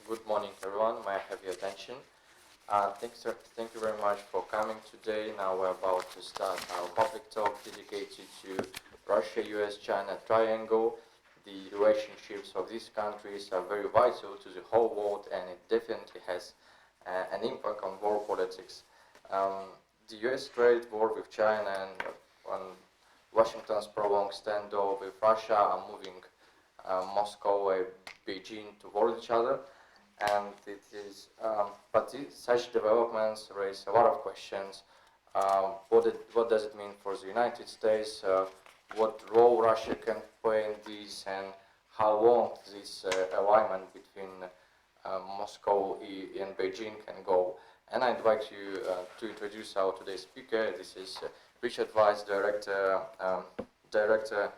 good morning, everyone. May I have your attention? Thank you very much for coming today. Now we're about to start our public talk dedicated to Russia, US, China triangle. The relationships of these countries are very vital to the whole world, and it definitely has an impact on world politics. The US trade war with China and Washington's prolonged standoff with Russia are moving Moscow and Beijing toward each other, and it is. Such developments raise a lot of questions. What does it mean for the United States? What role Russia can play in this, and how long this alignment between Moscow and Beijing can go? And I'd like to introduce our today's speaker. This is Rичарда Вайтца, director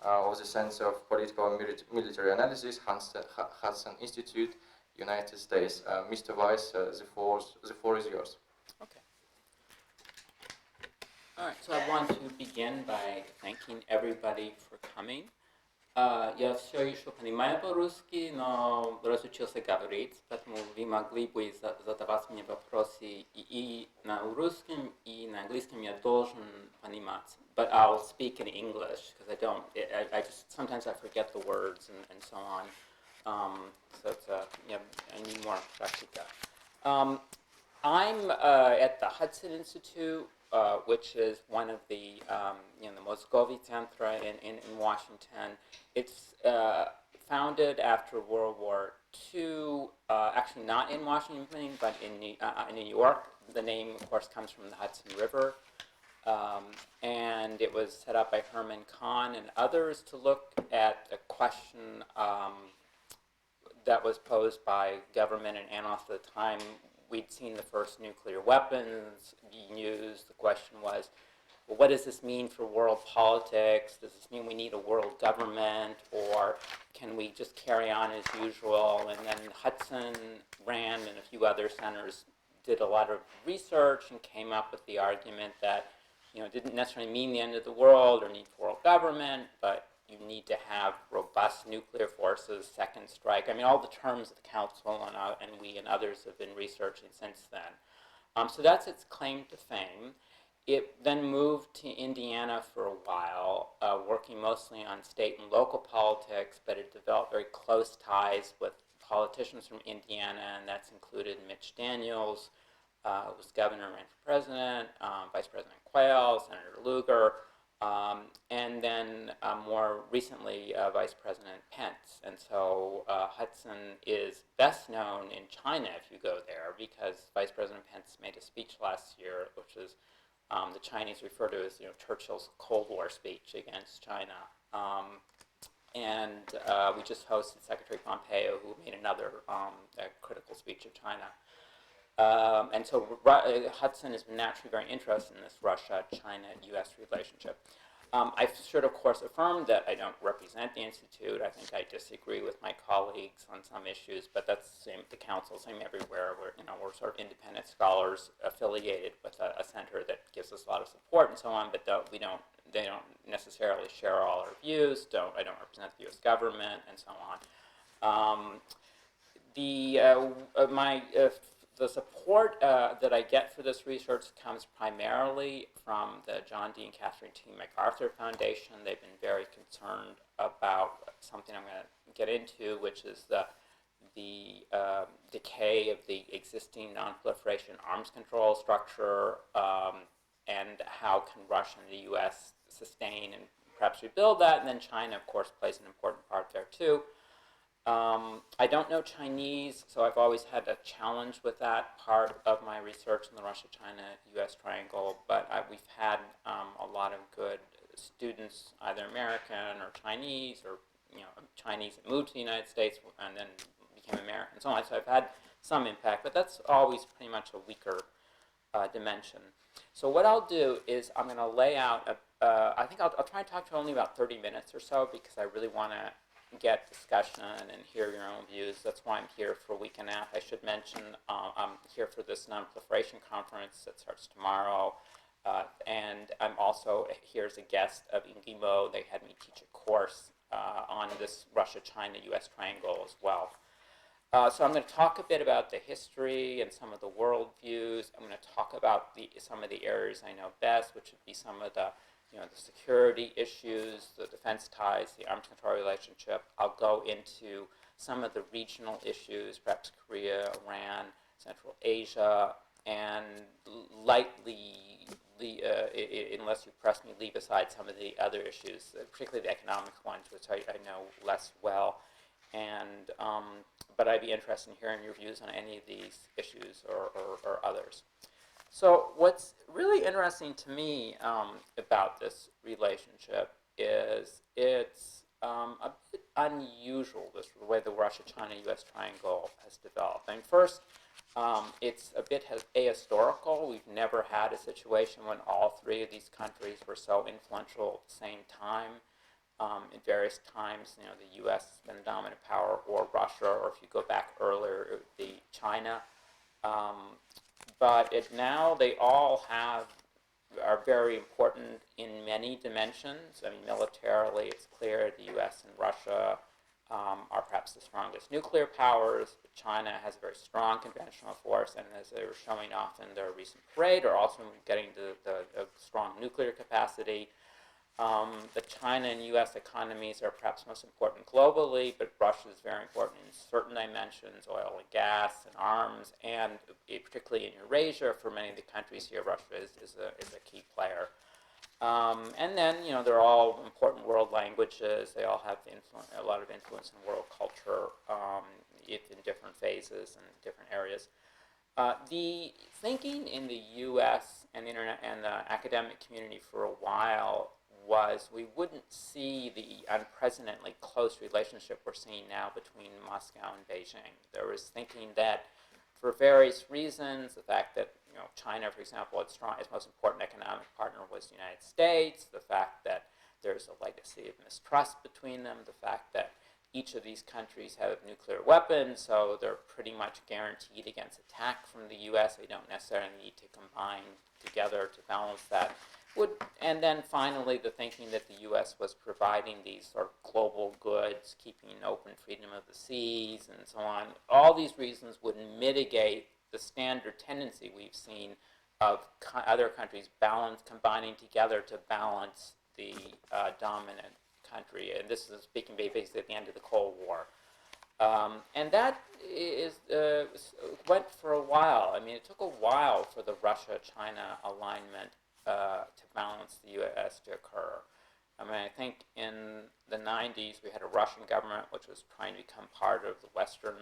of the Center of Political and Military Analysis, Hudson Institute, United States. Mr. Weitz, the floor is yours. Okay. All right, so I want to begin by thanking everybody for coming. Я все еще понимаю по-русски, но разучился говорить, поэтому вы могли бы задавать мне вопросы и на русском, и на английском я должен понимать. But I'll speak in English because I just sometimes I forget the words and so on. So it's I need more practica. I'm at the Hudson Institute, which is one of the the Moscovy Center in Washington. It's founded after World War II, actually not in Washington, but in New York. The name, of course, comes from the Hudson River. And it was set up by Herman Kahn and others to look at a question that was posed by government and analysts at the time. We'd seen the first nuclear weapons being used. The question was, well, what does this mean for world politics? Does this mean we need a world government, or can we just carry on as usual? And then Hudson, Rand, and a few other centers did a lot of research and came up with the argument that it didn't necessarily mean the end of the world or need for world government, but you need to have robust nuclear forces, second strike. I mean, all the terms that the Council and we and others have been researching since then. So that's its claim to fame. It then moved to Indiana for a while, working mostly on state and local politics, but it developed very close ties with politicians from Indiana, and that's included Mitch Daniels, who was governor and ran for president, Vice President Quayle, Senator Lugar, and then more recently, Vice President Pence. And so Hudson is best known in China if you go there, because Vice President Pence made a speech last year, which is the Chinese refer to as Churchill's Cold War speech against China. And we just hosted Secretary Pompeo, who made another critical speech of China. And so Hudson has been naturally very interested in this Russia-China-U.S. relationship. I should, of course, affirm that I don't represent the Institute. I think I disagree with my colleagues on some issues, but that's the same at the Council, same everywhere. We're sort of independent scholars affiliated with a center that gives us a lot of support and so on, but they don't necessarily share all our views. I don't represent the U.S. government and so on. The support that I get for this research comes primarily from the John D. and Catherine T. MacArthur Foundation. They've been very concerned about something I'm going to get into, which is the decay of the existing non-proliferation arms control structure, and how can Russia and the U.S. sustain and perhaps rebuild that, and then China, of course, plays an important part there too. I don't know Chinese, so I've always had a challenge with that part of my research in the Russia-China-U.S. triangle, but we've had a lot of good students, either American or Chinese, or Chinese that moved to the United States and then became American and so on. So I've had some impact, but that's always pretty much a weaker dimension. So what I'll do is I'm going to lay out, I think I'll try and talk to only about 30 minutes or so, because I really want to get discussion and hear your own views. That's why I'm here for a week and a half. I should mention I'm here for this non-proliferation conference that starts tomorrow. And I'm also here as a guest of Ingimo. They had me teach a course on this Russia-China-U.S. triangle as well. So I'm going to talk a bit about the history and some of the world views. I'm going to talk about some of the areas I know best, which would be some of the the security issues, the defense ties, the arms control relationship. I'll go into some of the regional issues, perhaps Korea, Iran, Central Asia, and lightly, unless you press me, leave aside some of the other issues, particularly the economic ones, which I know less well. And but I'd be interested in hearing your views on any of these issues or others. So what's really interesting to me about this relationship is it's a bit unusual, the way the Russia-China-U.S. triangle has developed. I mean, first, it's a bit ahistorical. We've never had a situation when all three of these countries were so influential at the same time. In various times, the U.S. has been a dominant power, or Russia, or if you go back earlier, it would be China. But now they all are very important in many dimensions. I mean, militarily, it's clear the U.S. and Russia are perhaps the strongest nuclear powers, but China has a very strong conventional force, and as they were showing off in their recent parade, are also getting the strong nuclear capacity. The China and U.S. economies are perhaps most important globally, but Russia is very important in certain dimensions, oil and gas and arms, and particularly in Eurasia, for many of the countries here, Russia is a key player. And then, they're all important world languages. They all have a lot of influence in world culture in different phases and different areas. The thinking in the U.S. and the internet and the academic community for a while was we wouldn't see the unprecedentedly close relationship we're seeing now between Moscow and Beijing. There was thinking that for various reasons, the fact that China, for example, its most important economic partner was the United States, the fact that there's a legacy of mistrust between them, the fact that each of these countries have nuclear weapons, so they're pretty much guaranteed against attack from the U.S. They don't necessarily need to combine together to balance that. And then finally, the thinking that the U.S. was providing these sort of global goods, keeping open freedom of the seas, and so on. All these reasons would mitigate the standard tendency we've seen of other countries combining together to balance the dominant country. And this is speaking basically at the end of the Cold War. And that went for a while. I mean, it took a while for the Russia-China alignment to balance the U.S. to occur. I mean, I think in the 90s we had a Russian government which was trying to become part of the Western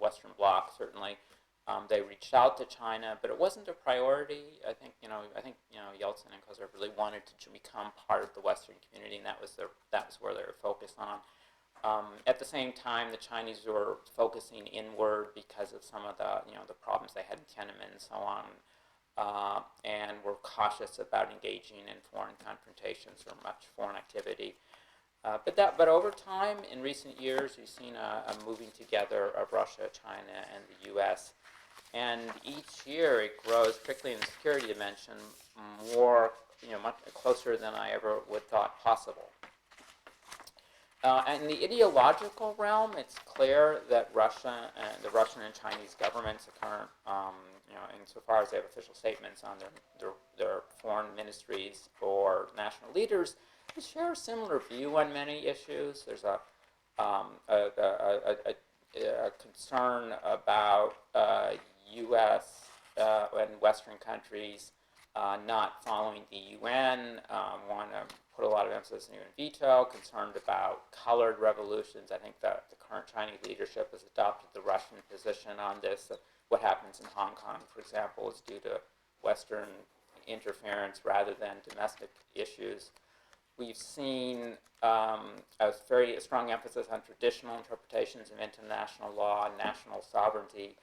Western Bloc. Certainly, they reached out to China, but it wasn't a priority. I think Yeltsin and Khrushchev really wanted to become part of the Western community, and that was where they were focused on. At the same time, the Chinese were focusing inward because of some of the problems they had in Tiananmen and so on. And were cautious about engaging in foreign confrontations or much foreign activity. But over time, in recent years, we've seen a moving together of Russia, China, and the U.S. And each year it grows, particularly in the security dimension, more, much closer than I ever would thought possible. And in the ideological realm, it's clear that Russia and the Russian and Chinese governments, the current, insofar as they have official statements on their foreign ministries or national leaders, they share a similar view on many issues. There's a concern about U.S. and Western countries not following the UN, want to put a lot of emphasis on UN veto, concerned about colored revolutions. I think that the current Chinese leadership has adopted the Russian position on this. What happens in Hong Kong, for example, is due to Western interference rather than domestic issues. We've seen a very strong emphasis on traditional interpretations of international law and national sovereignty,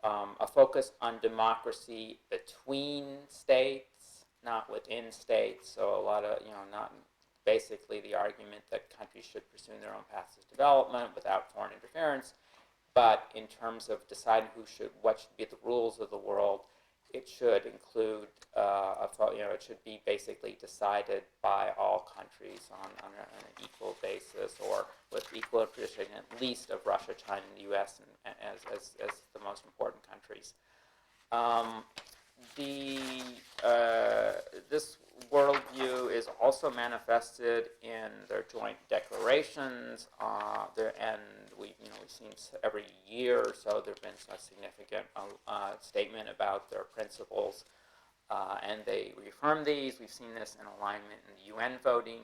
a focus on democracy between states, not within states. So a lot of, not basically the argument that countries should pursue their own paths of development without foreign interference, but in terms of deciding what should be the rules of the world, it should include, it should be basically decided by all countries on an equal basis, or with equal appreciation, at least of Russia, China, and the U.S. as the most important countries. This worldview is also manifested in their joint declarations, and we've seen every year or so there have been a significant statement about their principles, and they reaffirm these. We've seen this in alignment in the UN voting.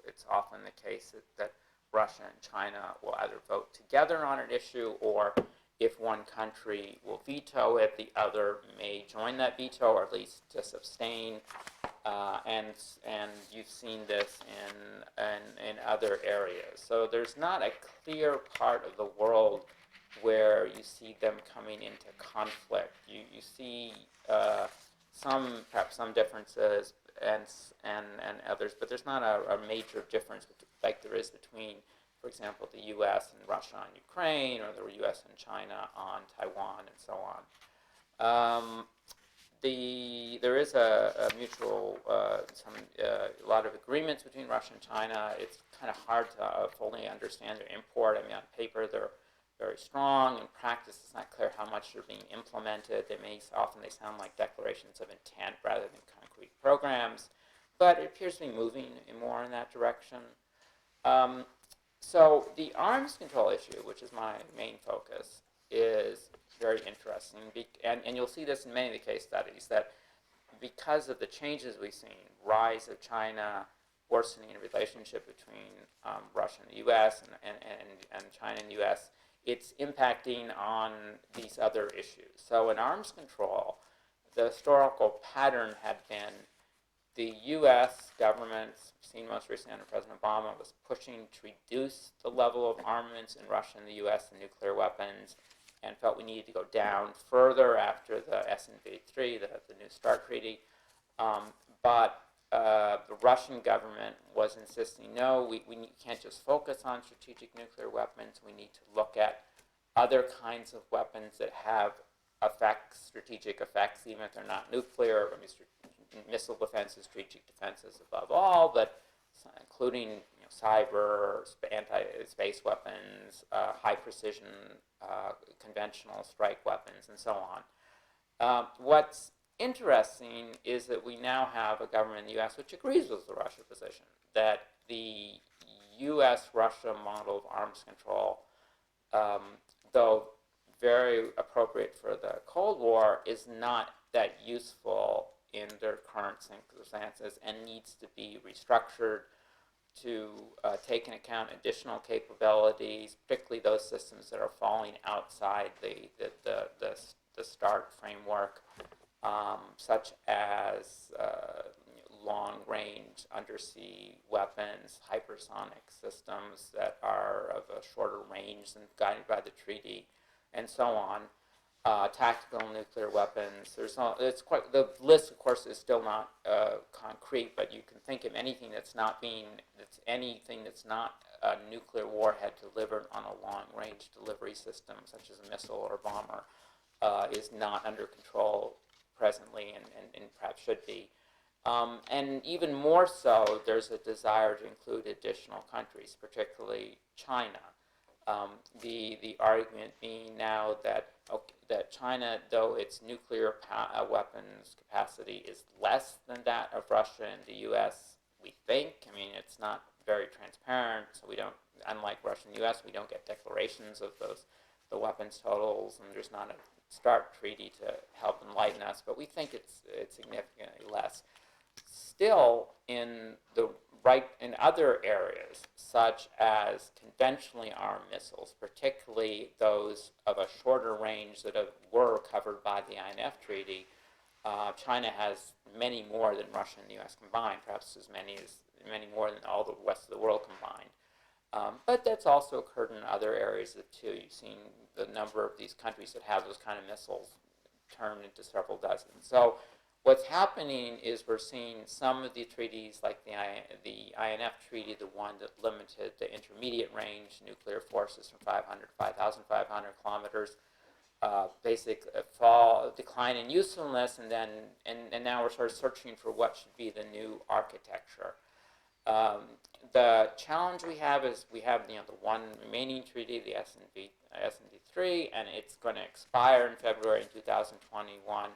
It's often the case that Russia and China will either vote together on an issue, or if one country will veto it, the other may join that veto, or at least just abstain. And you've seen this in other areas. So there's not a clear part of the world where you see them coming into conflict. You see perhaps some differences and others, but there's not a major difference like there is between, for example, the U.S. and Russia on Ukraine, or the U.S. and China on Taiwan, and so on. There is a mutual, a lot of agreements between Russia and China. It's kind of hard to fully understand their import. I mean, on paper they're very strong. In practice, it's not clear how much they're being implemented. Often they sound like declarations of intent rather than concrete programs, but it appears to be moving more in that direction. So the arms control issue, which is my main focus, is very interesting, and you'll see this in many of the case studies, that because of the changes we've seen, rise of China, worsening relationship between Russia and the U.S. and China and the U.S., it's impacting on these other issues. So in arms control, the historical pattern had been the U.S. government, seen most recently under President Obama, was pushing to reduce the level of armaments in Russia and the U.S. and nuclear weapons, and felt we needed to go down further after the rsmd 3, the New START Treaty. But the Russian government was insisting, no, we can't just focus on strategic nuclear weapons. We need to look at other kinds of weapons that have effects, strategic effects, even if they're not nuclear. I mean, missile defenses, strategic defenses above all, but including cyber, anti-space weapons, high-precision conventional strike weapons, and so on. What's interesting is that we now have a government in the U.S. which agrees with the Russia position, that the U.S.-Russia model of arms control, though very appropriate for the Cold War, is not that useful in their current circumstances and needs to be restructured to take into account additional capabilities, particularly those systems that are falling outside the START framework, such as long-range undersea weapons, hypersonic systems that are of a shorter range than guided by the treaty, and so on. Tactical nuclear weapons. The list, of course, is still not concrete, but you can think of anything that's not a nuclear warhead delivered on a long-range delivery system, such as a missile or a bomber, is not under control presently, and perhaps should be. And even more so, there's a desire to include additional countries, particularly China. The argument being now that China, though its nuclear weapons capacity is less than that of Russia and the U.S., we think. I mean, it's not very transparent, so we don't, unlike Russia and the U.S., we don't get declarations of the weapons totals, and there's not a START treaty to help enlighten us, but we think it's significantly less. Still, in other areas, such as conventionally armed missiles, particularly those of a shorter range that were covered by the INF Treaty, China has many more than Russia and the U.S. combined, perhaps as many more than all the rest of the world combined. But that's also occurred in other areas too. You've seen the number of these countries that have those kind of missiles turned into several dozen. So what's happening is we're seeing some of the treaties, like the INF Treaty, the one that limited the intermediate range nuclear forces from 500 to 5,500 kilometers, basic decline in usefulness, and now we're sort of searching for what should be the new architecture. The challenge we have is we have the one remaining treaty, the S&D 3, and it's going to expire in February in 2021.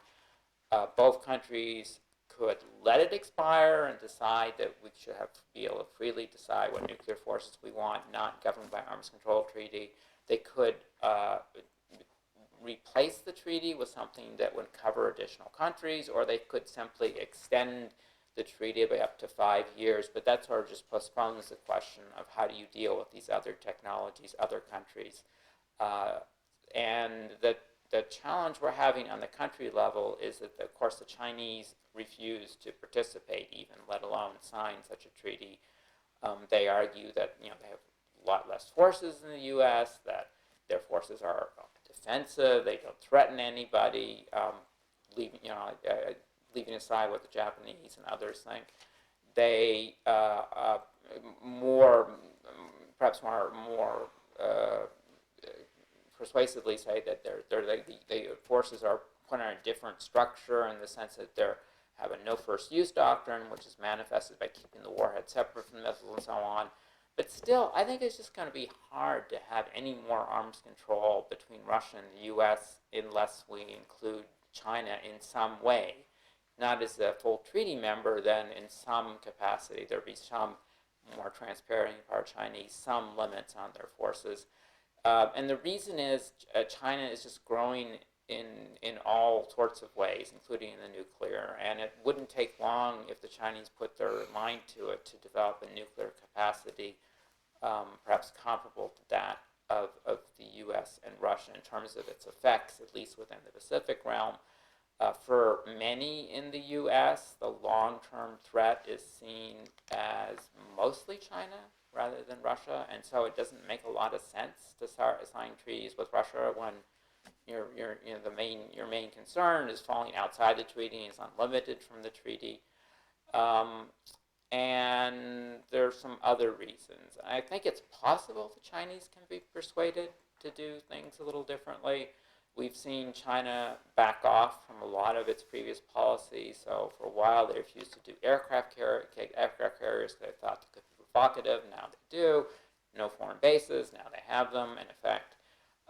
Both countries could let it expire and decide that we should be able to freely decide what nuclear forces we want, not governed by arms control treaty. They could replace the treaty with something that would cover additional countries, or they could simply extend the treaty by up to 5 years, but that sort of just postpones the question of how do you deal with these other technologies, other countries. And the challenge we're having on the country level is that, of course, the Chinese refuse to participate even, let alone sign such a treaty. They argue that they have a lot less forces in the U.S., that their forces are defensive, they don't threaten anybody, leaving aside what the Japanese and others think. They perhaps more persuasively say that the forces are put on a different structure in the sense that they have a no first use doctrine, which is manifested by keeping the warhead separate from missiles and so on. But still, I think it's just going to be hard to have any more arms control between Russia and the U.S. unless we include China in some way. Not as a full treaty member, then in some capacity there'll be some more transparent part of Chinese, some limits on their forces. And the reason is China is just growing in all sorts of ways, including in the nuclear. And it wouldn't take long if the Chinese put their mind to it to develop a nuclear capacity, perhaps comparable to that of the U.S. and Russia in terms of its effects, at least within the Pacific realm. For many in the U.S., the long-term threat is seen as mostly China rather than Russia, and so it doesn't make a lot of sense to start signing treaties with Russia when your main concern is falling outside the treaty and is unlimited from the treaty. And there's some other reasons. I think it's possible the Chinese can be persuaded to do things a little differently. We've seen China back off from a lot of its previous policies. So for a while they refused to do aircraft carriers because they thought they could be provocative. Now they do. No foreign bases. Now they have them in effect.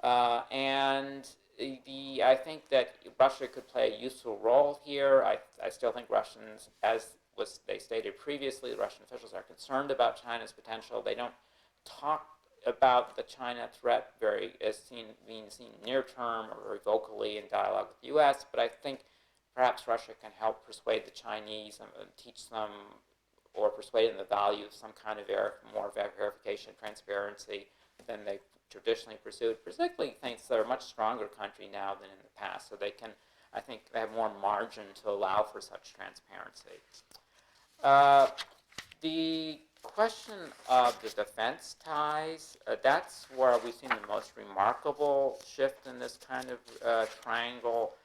And I think that Russia could play a useful role here. I still think Russians, as they stated previously, the Russian officials are concerned about China's potential. They don't talk about the China threat being seen near term or very vocally in dialogue with the U.S., but I think perhaps Russia can help persuade the Chinese and teach them or persuade them the value of some kind of more verification, transparency than they traditionally pursued, particularly thanks they're a much stronger country now than in the past, so they can, I think, they have more margin to allow for such transparency. The question of the defense ties, that's where we've seen the most remarkable shift in this kind of triangle,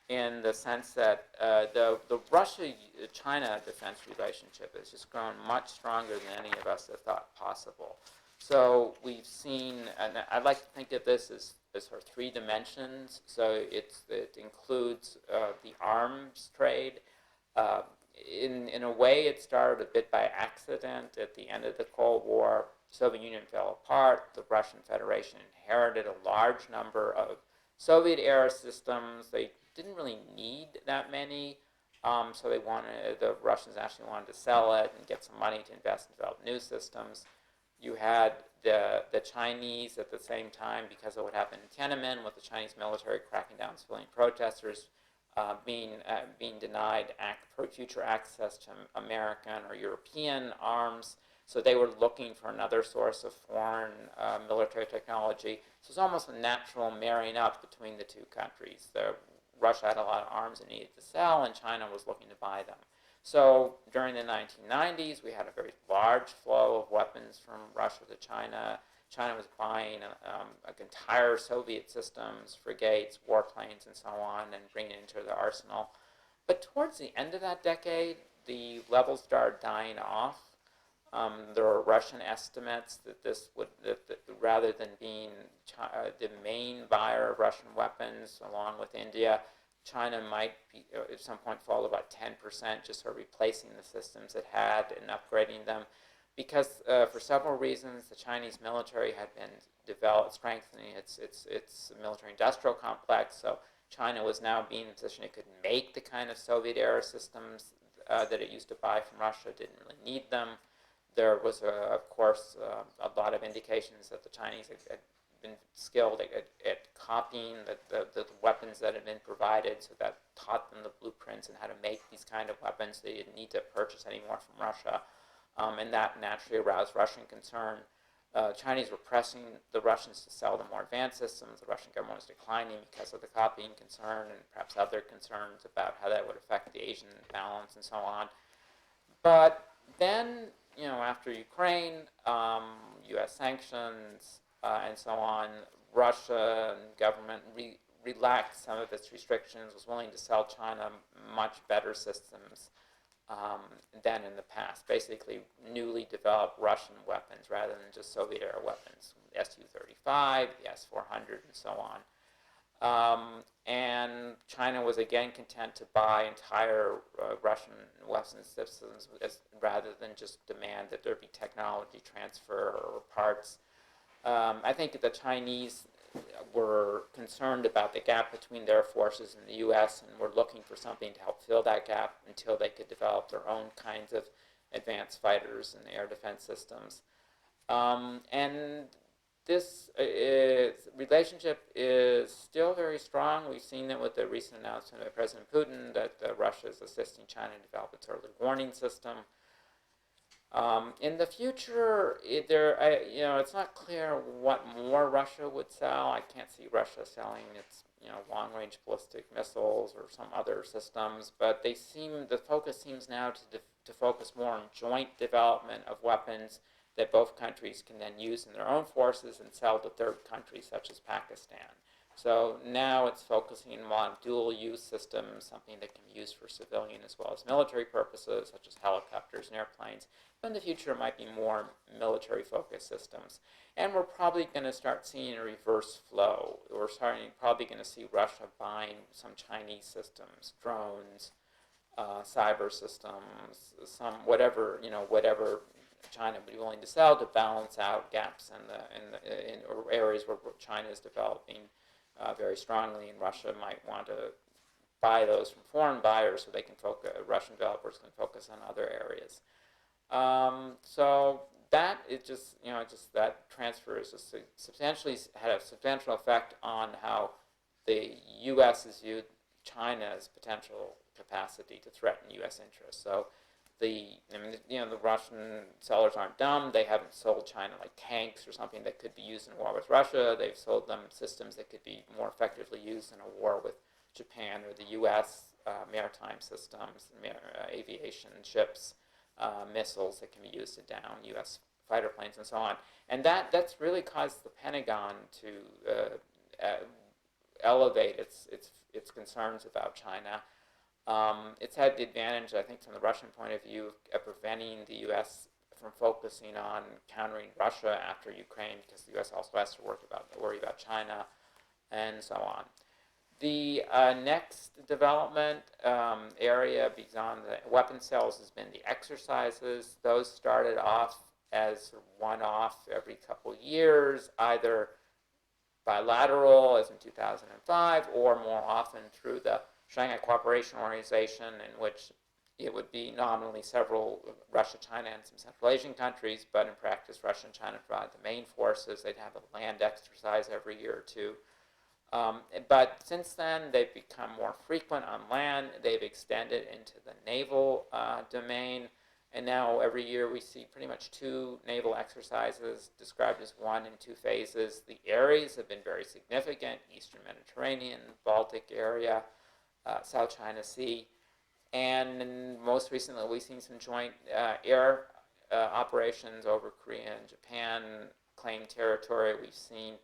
in the sense that the Russia-China defense relationship has just grown much stronger than any of us have thought possible. So we've seen, and I'd like to think of this as sort of 3 dimensions. So it includes the arms trade. In a way, it started a bit by accident at the end of the Cold War. The Soviet Union fell apart. The Russian Federation inherited a large number of Soviet-era systems. They didn't really need that many, so the Russians actually wanted to sell it and get some money to invest and develop new systems. You had the Chinese at the same time, because of what happened in Tiananmen, with the Chinese military cracking down on civilian protesters, being denied future access to American or European arms. So they were looking for another source of foreign military technology. So it's almost a natural marrying up between the two countries. Russia had a lot of arms it needed to sell, and China was looking to buy them. So during the 1990s, we had a very large flow of weapons from Russia to China. China was buying entire Soviet systems, frigates, warplanes, and so on, and bringing it into their arsenal. But towards the end of that decade, the levels started dying off. There are Russian estimates that rather than being the main buyer of Russian weapons, along with India, China might be, at some point fall about 10%, just sort of replacing the systems it had and upgrading them. Because for several reasons, the Chinese military had been strengthening its military-industrial complex. So China was now being in a position it could make the kind of Soviet-era systems that it used to buy from Russia. Didn't really need them. There was, of course, a lot of indications that the Chinese had been skilled at copying the weapons that had been provided, so that taught them the blueprints and how to make these kind of weapons. They didn't need to purchase any more from Russia. And that naturally aroused Russian concern. Chinese were pressing the Russians to sell them more advanced systems. The Russian government was declining because of the copying concern and perhaps other concerns about how that would affect the Asian balance and so on. But then, after Ukraine, U.S. sanctions, and so on, Russian government relaxed some of its restrictions, was willing to sell China much better systems than in the past. Basically, newly developed Russian weapons rather than just Soviet-era weapons, the Su-35, the S-400, and so on. And China was again content to buy entire Russian weapons systems rather than just demand that there be technology transfer or parts. I think the Chinese were concerned about the gap between their forces and the U.S. and were looking for something to help fill that gap until they could develop their own kinds of advanced fighters and air defense systems. And this relationship is still very strong. We've seen it with the recent announcement by President Putin that Russia is assisting China to develop its early warning system. In the future, it's not clear what more Russia would sell. I can't see Russia selling its long-range ballistic missiles or some other systems, but the focus seems now to focus more on joint development of weapons that both countries can then use in their own forces and sell to third countries such as Pakistan. So now it's focusing on dual-use systems, something that can be used for civilian as well as military purposes, such as helicopters and airplanes. But in the future, it might be more military-focused systems. And we're probably going to start seeing a reverse flow. We're probably going to see Russia buying some Chinese systems, drones, cyber systems, whatever China would be willing to sell to balance out gaps in areas where China is developing very strongly, and Russia might want to buy those from foreign buyers so they can Russian developers can focus on other areas. So that is just that transfer is had a substantial effect on how the U.S. has viewed China's potential capacity to threaten U.S. interests. So the Russian sellers aren't dumb. They haven't sold China like tanks or something that could be used in a war with Russia. They've sold them systems that could be more effectively used in a war with Japan or the U.S., maritime systems, aviation ships, missiles that can be used to down U.S. fighter planes and so on. And that's really caused the Pentagon to elevate its concerns about China. It's had the advantage, I think, from the Russian point of view, of preventing the U.S. from focusing on countering Russia after Ukraine, because the U.S. also has to worry about China, and so on. The next development area beyond the weapon sales has been the exercises. Those started off as one-off every couple years, either bilateral, as in 2005, or more often through the Shanghai Cooperation Organization, in which it would be nominally several Russia, China, and some Central Asian countries, but in practice, Russia and China provide the main forces. They'd have a land exercise every year or two. But since then, they've become more frequent on land. They've extended into the naval domain. And now every year we see pretty much 2 naval exercises described as 1 and 2 phases. The areas have been very significant: Eastern Mediterranean, Baltic area, South China Sea. And most recently, we've seen some joint air operations over Korea and Japan, claimed territory. We've seen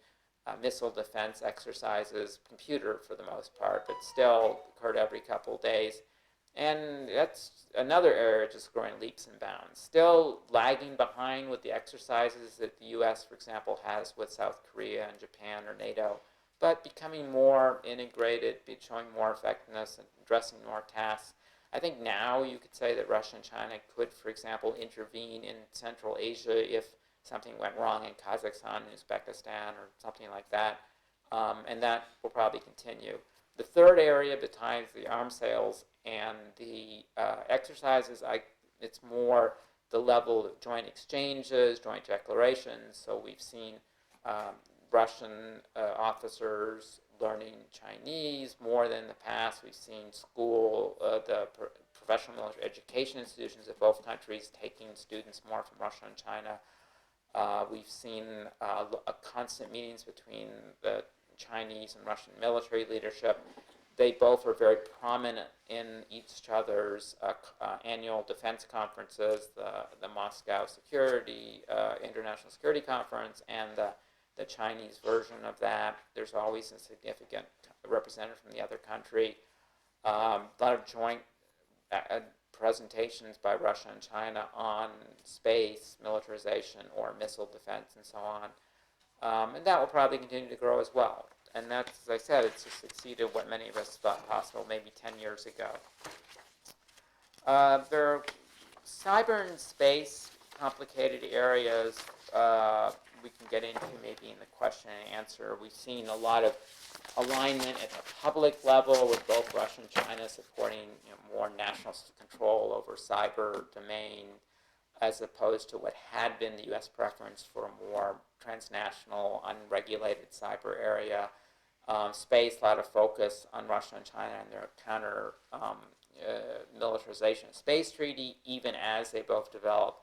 missile defense exercises, computer for the most part, but still occurred every couple of days. And that's another area just growing leaps and bounds. Still lagging behind with the exercises that the U.S., for example, has with South Korea and Japan or NATO, but becoming more integrated, showing more effectiveness and addressing more tasks. I think now you could say that Russia and China could, for example, intervene in Central Asia if something went wrong in Kazakhstan and Uzbekistan or something like that, and that will probably continue. The third area besides the arms sales and the exercises, it's more the level of joint exchanges, joint declarations. So we've seen Russian officers learning Chinese more than in the past. We've seen the professional military education institutions of both countries taking students more from Russia and China. We've seen constant meetings between the Chinese and Russian military leadership. They both are very prominent in each other's annual defense conferences, the Moscow International Security Conference, and the Chinese version of that. There's always a significant representative from the other country. A lot of joint presentations by Russia and China on space, militarization, or missile defense, and so on. And that will probably continue to grow as well. And that's, as I said, it's just exceeded what many of us thought possible maybe 10 years ago. There are cyber and space complicated areas we can get into maybe in the question and answer. We've seen a lot of alignment at the public level with both Russia and China supporting more national control over cyber domain as opposed to what had been the U.S. preference for a more transnational, unregulated cyber area. Space, a lot of focus on Russia and China and their counter militarization space treaty, even as they both develop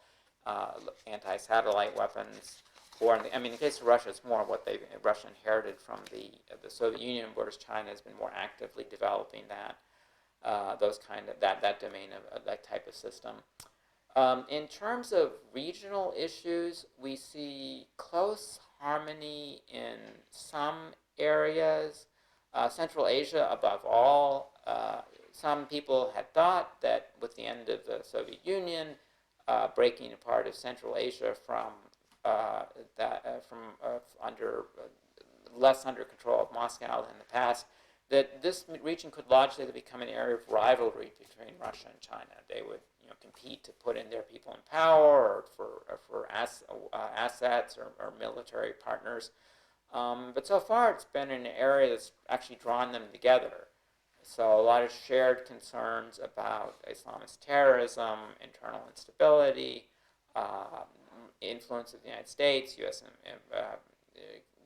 anti-satellite weapons. Or in the case of Russia, it's more what Russia inherited from the Soviet Union, whereas China has been more actively developing that domain of that type of system. In terms of regional issues, we see close harmony in some areas. Central Asia, above all. Some people had thought that with the end of the Soviet Union, breaking apart of Central Asia from less under control of Moscow than in the past, that this region could logically become an area of rivalry between Russia and China. They would compete to put in their people in power or for assets or military partners. But so far it's been an area that's actually drawn them together. So a lot of shared concerns about Islamist terrorism, internal instability, influence of the United States, U.S.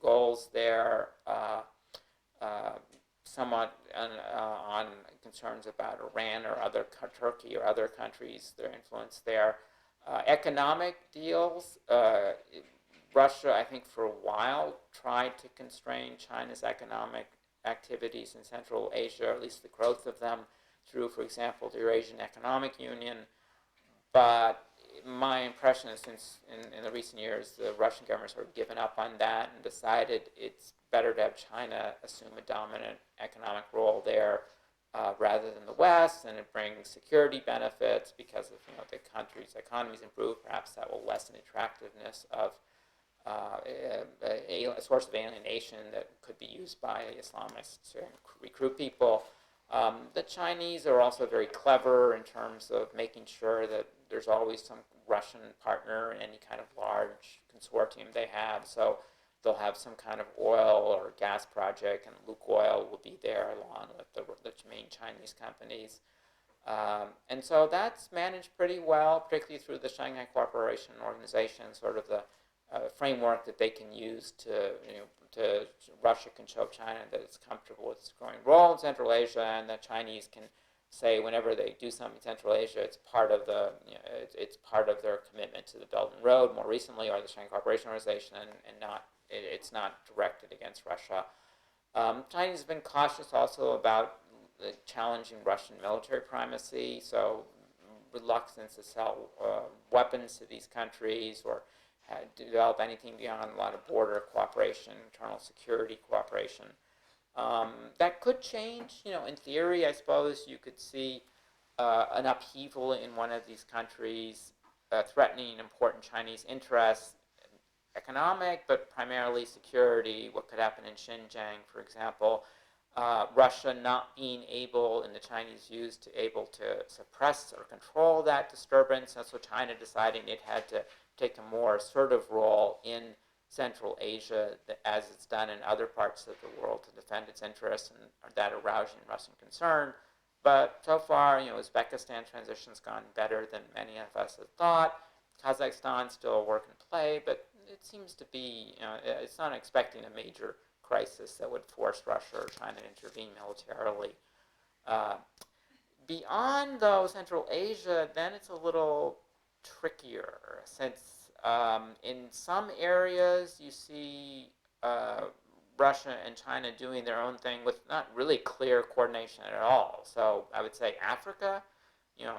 Goals there, somewhat on concerns about Iran or Turkey or other countries, their influence there. Economic deals, Russia, I think for a while, tried to constrain China's economic activities in Central Asia, or at least the growth of them, through, for example, the Eurasian Economic Union. But my impression is since in the recent years, the Russian government sort of given up on that and decided it's better to have China assume a dominant economic role there rather than the West, and it brings security benefits because if the country's economies improve, perhaps that will lessen the attractiveness of a source of alienation that could be used by Islamists to recruit people. The Chinese are also very clever in terms of making sure that there's always some Russian partner in any kind of large consortium they have. So they'll have some kind of oil or gas project, and Lukoil will be there along with the main Chinese companies. And so that's managed pretty well, particularly through the Shanghai Cooperation Organization, sort of the framework that they can use to Russia can show China that it's comfortable with its growing role in Central Asia, and the Chinese can say whenever they do something in Central Asia, it's part of it's part of their commitment to the Belt and Road more recently, or the Shanghai Cooperation Organization, and it's not directed against Russia. Chinese have been cautious also about challenging Russian military primacy, so reluctance to sell weapons to these countries or develop anything beyond a lot of border cooperation, internal security cooperation. That could change. In theory, I suppose you could see an upheaval in one of these countries threatening important Chinese interests, economic, but primarily security, what could happen in Xinjiang, for example, Russia not being able, in the Chinese views, to suppress or control that disturbance, and so China deciding it had to take a more assertive role in Central Asia, as it's done in other parts of the world, to defend its interests, and that arousing Russian concern. But so far, Uzbekistan transition's gone better than many of us had thought. Kazakhstan still a work in play, but it seems to be, it's not expecting a major crisis that would force Russia or China to intervene militarily. Beyond, though, Central Asia, then it's a little trickier, since in some areas you see Russia and China doing their own thing with not really clear coordination at all. So I would say Africa,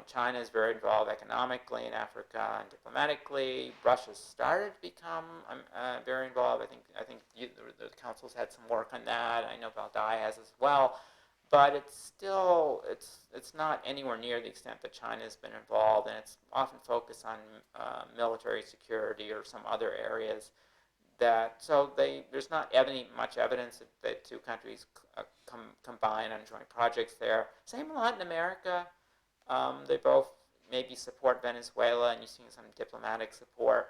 China is very involved economically in Africa and diplomatically. Russia's started to become very involved. I think the council's had some work on that. I know Valdai has as well. But it's still, it's not anywhere near the extent that China's been involved, and it's often focused on military security or some other areas. There's not much evidence that the two countries combine on joint projects there. Same in Latin America. They both maybe support Venezuela, and you're seeing some diplomatic support,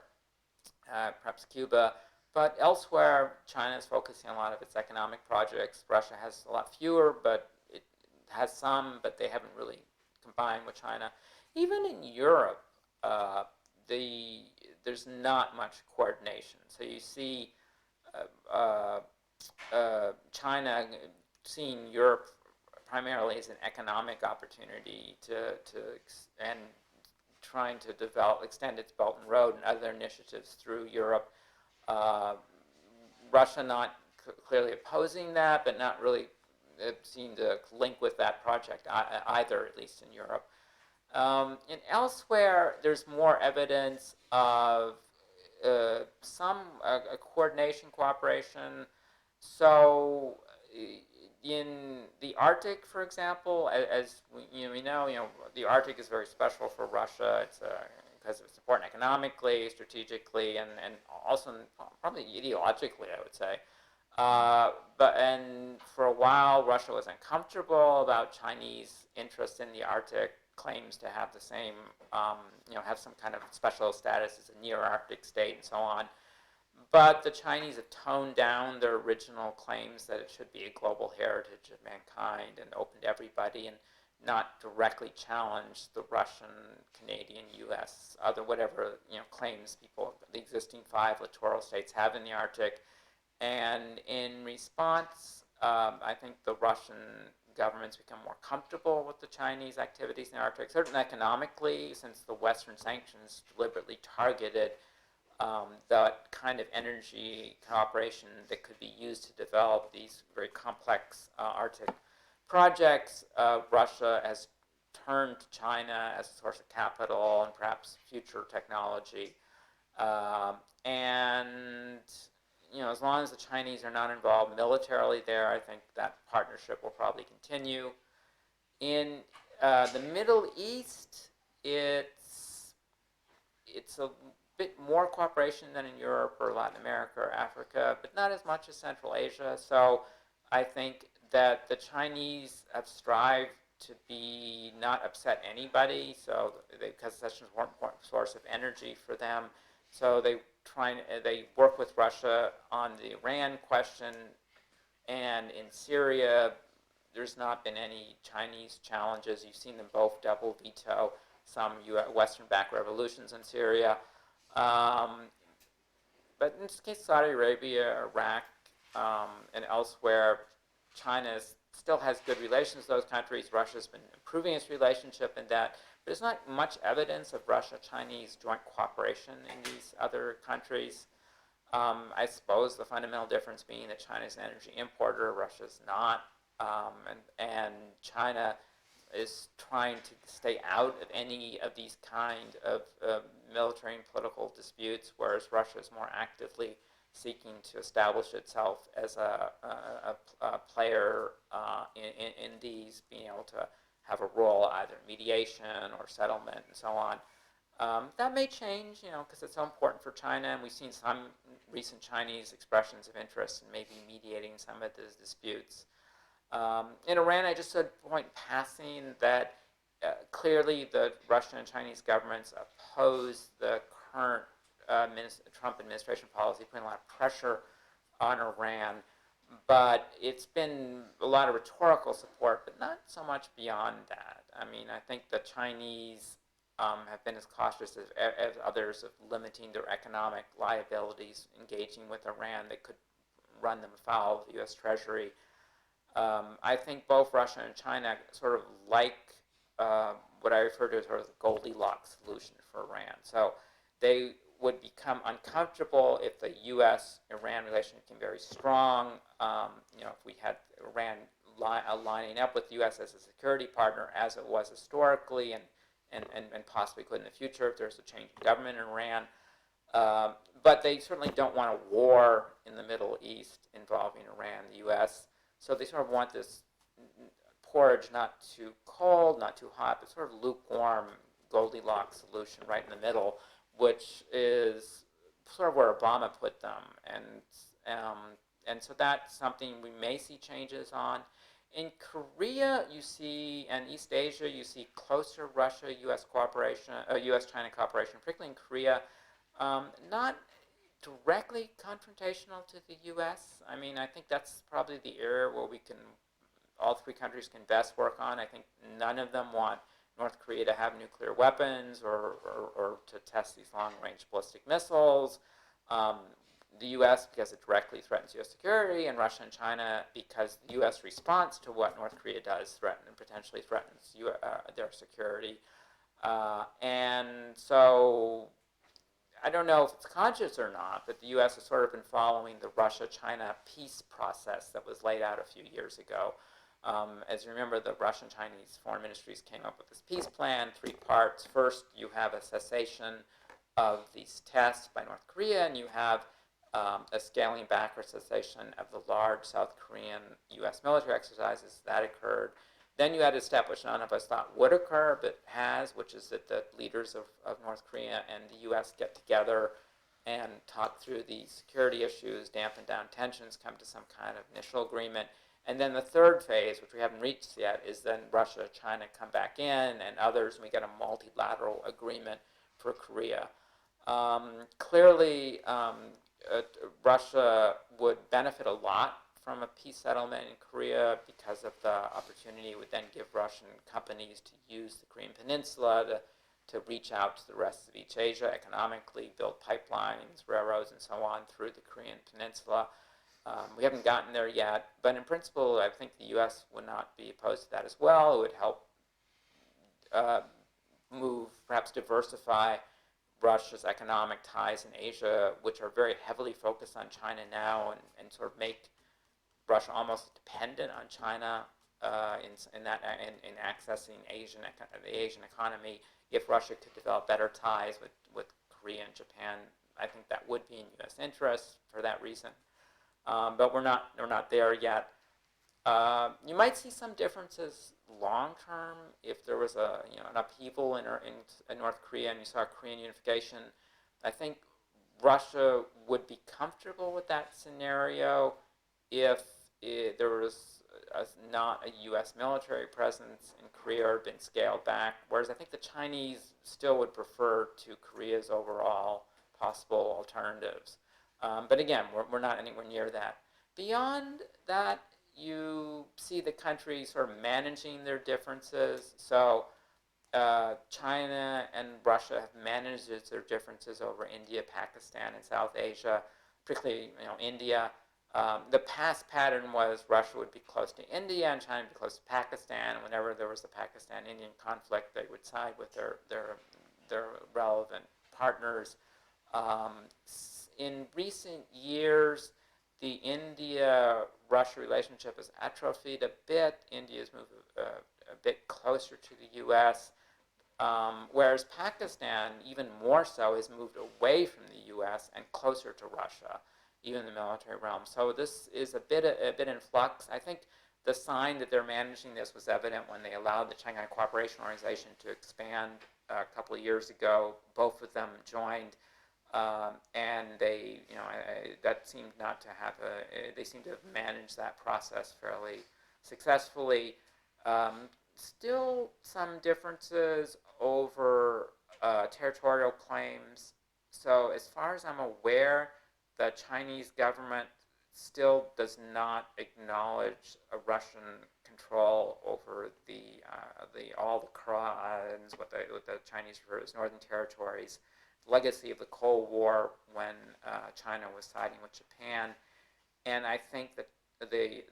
perhaps Cuba. But elsewhere, China is focusing on a lot of its economic projects. Russia has a lot fewer, but it has some, but they haven't really combined with China. Even in Europe, there's not much coordination. So you see China seeing Europe primarily as an economic opportunity and trying to extend its Belt and Road and other initiatives through Europe. Russia not clearly opposing that, but not really seen to link with that project either, at least in Europe. And elsewhere, there's more evidence of some coordination, cooperation. So in the Arctic, for example, as we know, the Arctic is very special for Russia. It's because it's important economically, strategically, and also probably ideologically, I would say. And for a while, Russia was uncomfortable about Chinese interest in the Arctic, claims to have the same, have some kind of special status as a near-Arctic state and so on. But the Chinese have toned down their original claims that it should be a global heritage of mankind and open to everybody, and not directly challenge the Russian, Canadian, U.S., other whatever claims the existing 5 littoral states have in the Arctic. And in response, I think the Russian government's become more comfortable with the Chinese activities in the Arctic, certainly economically, since the Western sanctions deliberately targeted that kind of energy cooperation that could be used to develop these very complex Arctic projects. Russia has turned to China as a source of capital and perhaps future technology. And as long as the Chinese are not involved militarily there, I think that partnership will probably continue. In the Middle East, it's a bit more cooperation than in Europe or Latin America or Africa, but not as much as Central Asia. So I think that the Chinese have strived to not upset anybody, so because such an important source of energy for them. So they work with Russia on the Iran question, and in Syria, there's not been any Chinese challenges. You've seen them both double veto some Western-backed revolutions in Syria. But in this case, Saudi Arabia, Iraq, and elsewhere, China still has good relations with those countries. Russia's been improving its relationship in that. But there's not much evidence of Russia-Chinese joint cooperation in these other countries. I suppose the fundamental difference being that China's an energy importer, Russia's not. And China is trying to stay out of any of these kind of military and political disputes, whereas Russia is more actively seeking to establish itself as a player in these, being able to have a role, either mediation or settlement and so on. That may change, because it's so important for China, and we've seen some recent Chinese expressions of interest in maybe mediating some of these disputes. In Iran, I just said point passing that clearly the Russian and Chinese governments oppose the current Trump administration policy, putting a lot of pressure on Iran. But it's been a lot of rhetorical support, but not so much beyond that. I mean, I think the Chinese have been as cautious as others of limiting their economic liabilities, engaging with Iran that could run them afoul of the U.S. Treasury. I think both Russia and China sort of like what I refer to as sort of the Goldilocks solution for Iran. So they would become uncomfortable if the U.S.-Iran relationship became very strong. If we had Iran lining up with the U.S. as a security partner, as it was historically, and possibly could in the future if there's a change in government in Iran. But they certainly don't want a war in the Middle East involving Iran, the U.S. So they sort of want this porridge not too cold, not too hot, but sort of lukewarm Goldilocks solution right in the middle, which is sort of where Obama put them. And so that's something we may see changes on. In Korea, you see, and East Asia, you see closer Russia-U.S. cooperation, U.S.-China cooperation, particularly in Korea, not directly confrontational to the U.S. I mean, I think that's probably the area where all three countries can best work on. I think none of them want North Korea to have nuclear weapons or to test these long-range ballistic missiles. The U.S. because it directly threatens U.S. security, and Russia and China because the U.S. response to what North Korea does potentially threatens their security. And so I don't know if it's conscious or not, but the U.S. has sort of been following the Russia-China peace process that was laid out a few years ago. As you remember, the Russian-Chinese foreign ministries came up with this peace plan, 3 parts. First, you have a cessation of these tests by North Korea, and you have a scaling back or cessation of the large South Korean U.S. military exercises that occurred. Then you had a step which none of us thought would occur, but has, which is that the leaders of North Korea and the U.S. get together and talk through the security issues, dampen down tensions, come to some kind of initial agreement. And then the third phase, which we haven't reached yet, is then Russia, China come back in, and others, and we get a multilateral agreement for Korea. Clearly, Russia would benefit a lot from a peace settlement in Korea because of the opportunity it would then give Russian companies to use the Korean Peninsula to reach out to the rest of East Asia economically, build pipelines, railroads, and so on through the Korean Peninsula. We haven't gotten there yet, but in principle, I think the U.S. would not be opposed to that as well. It would help perhaps diversify Russia's economic ties in Asia, which are very heavily focused on China now, and sort of make Russia almost dependent on China in accessing the Asian economy. If Russia could develop better ties with Korea and Japan, I think that would be in U.S. interest for that reason. But we're not there yet. You might see some differences long term if there was an upheaval in North Korea and you saw Korean unification. I think Russia would be comfortable with that scenario if there was not a U.S. military presence in Korea or been scaled back, whereas I think the Chinese still would prefer to Korea's overall possible alternatives. But again, we're not anywhere near that. Beyond that, you see the countries sort of managing their differences. So China and Russia have managed their differences over India, Pakistan, and South Asia, particularly India. The past pattern was Russia would be close to India and China would be close to Pakistan. And whenever there was a Pakistan-Indian conflict, they would side with their relevant partners. In recent years, the India-Russia relationship has atrophied a bit. India has moved a bit closer to the U.S., whereas Pakistan, even more so, has moved away from the U.S. and closer to Russia, even in the military realm. So this is a bit in flux. I think the sign that they're managing this was evident when they allowed the Shanghai Cooperation Organization to expand a couple of years ago. Both of them joined, and they, that seemed not to have they seem to have managed that process fairly successfully. Still some differences over territorial claims. So as far as I'm aware, the Chinese government still does not acknowledge a Russian control over all the Kras, what the Chinese refer to as northern territories, legacy of the Cold War when China was siding with Japan. And I think that the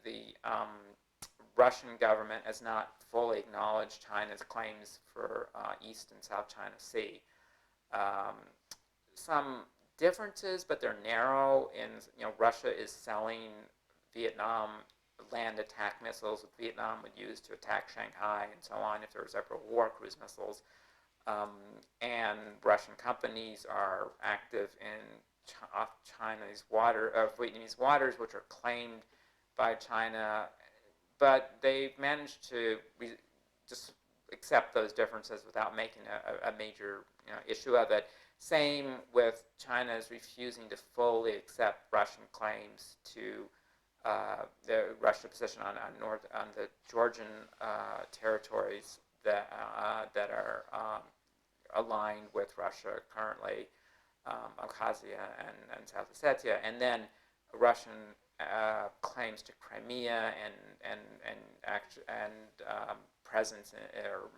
Russian government has not fully acknowledged China's claims for East and South China Sea. Some differences, but they're narrow. In Russia is selling Vietnam land attack missiles that Vietnam would use to attack Shanghai and so on if there was ever a war, cruise missiles. And Russian companies are active in Chinese Vietnamese waters, which are claimed by China, but they've managed to just accept those differences without making a major issue of it. Same with China's refusing to fully accept Russian claims to the Russian position on the Georgian territories that are aligned with Russia currently, Abkhazia and South Ossetia, and then Russian claims to Crimea and presence or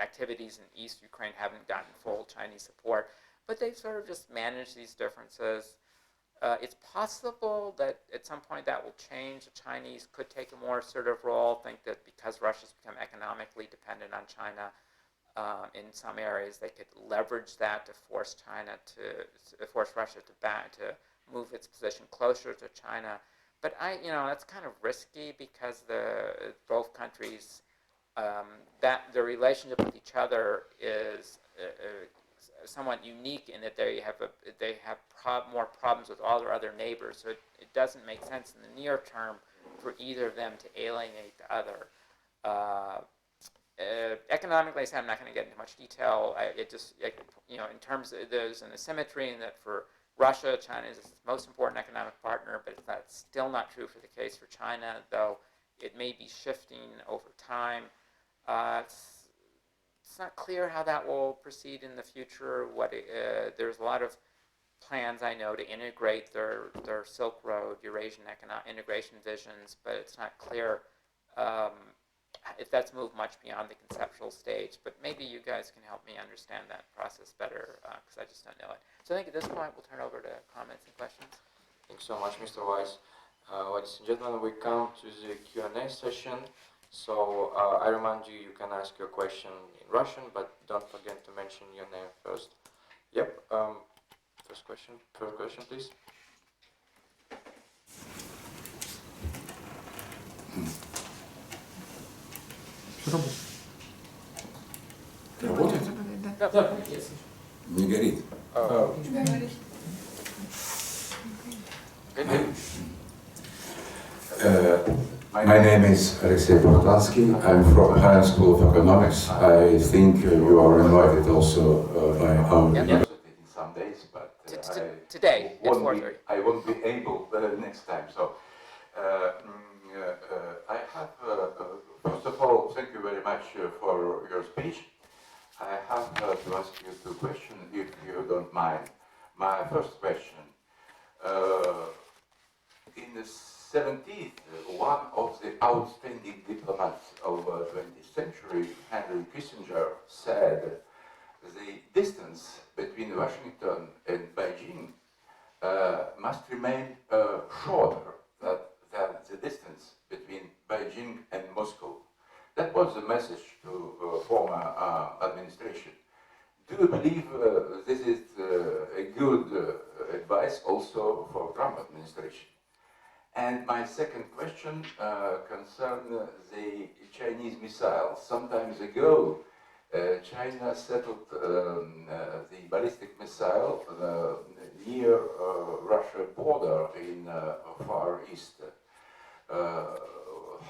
activities in East Ukraine haven't gotten full Chinese support, but they've sort of just managed these differences. It's possible that at some point that will change. The Chinese could take a more assertive role, think that because Russia's become economically dependent on China in some areas, they could leverage that to force Russia to move its position closer to China. But that's kind of risky because both countries, that the relationship with each other is somewhat unique in that they have more problems with all their other neighbors. So it doesn't make sense in the near term for either of them to alienate the other. Economically, I'm not going to get into much detail. In terms of there's an asymmetry in that for Russia, China is its most important economic partner, but that's still not true for the case for China, though it may be shifting over time. It's not clear how that will proceed in the future. There's a lot of plans, I know, to integrate their Silk Road, Eurasian economic integration visions, but it's not clear if that's moved much beyond the conceptual stage. But maybe you guys can help me understand that process better, because I just don't know it. So I think at this point we'll turn over to comments and questions. Thanks so much, Mr. Weitz. Ladies and gentlemen, we come to the Q&A session. So I remind you, you can ask your question in Russian, but don't forget to mention your name first. Yep. First question, please. Работает? Да. Не горит. My name is Alexey Portansky. I'm from High School of Economics. I think you are invited also by our university in some days, but Today at 4:30. I won't be able next time. So I have, first of all, thank you very much for your speech. I have to ask you two questions, if you don't mind. My first question. In the 70s, one of the outstanding diplomats of the 20th century, Henry Kissinger, said the distance between Washington and Beijing must remain shorter than the distance between Beijing and Moscow. That was the message to former administration. Do you believe this is a good advice also for Trump administration? And my second question concerns the Chinese missiles. Some time ago, China settled the ballistic missile near Russia border in Far East.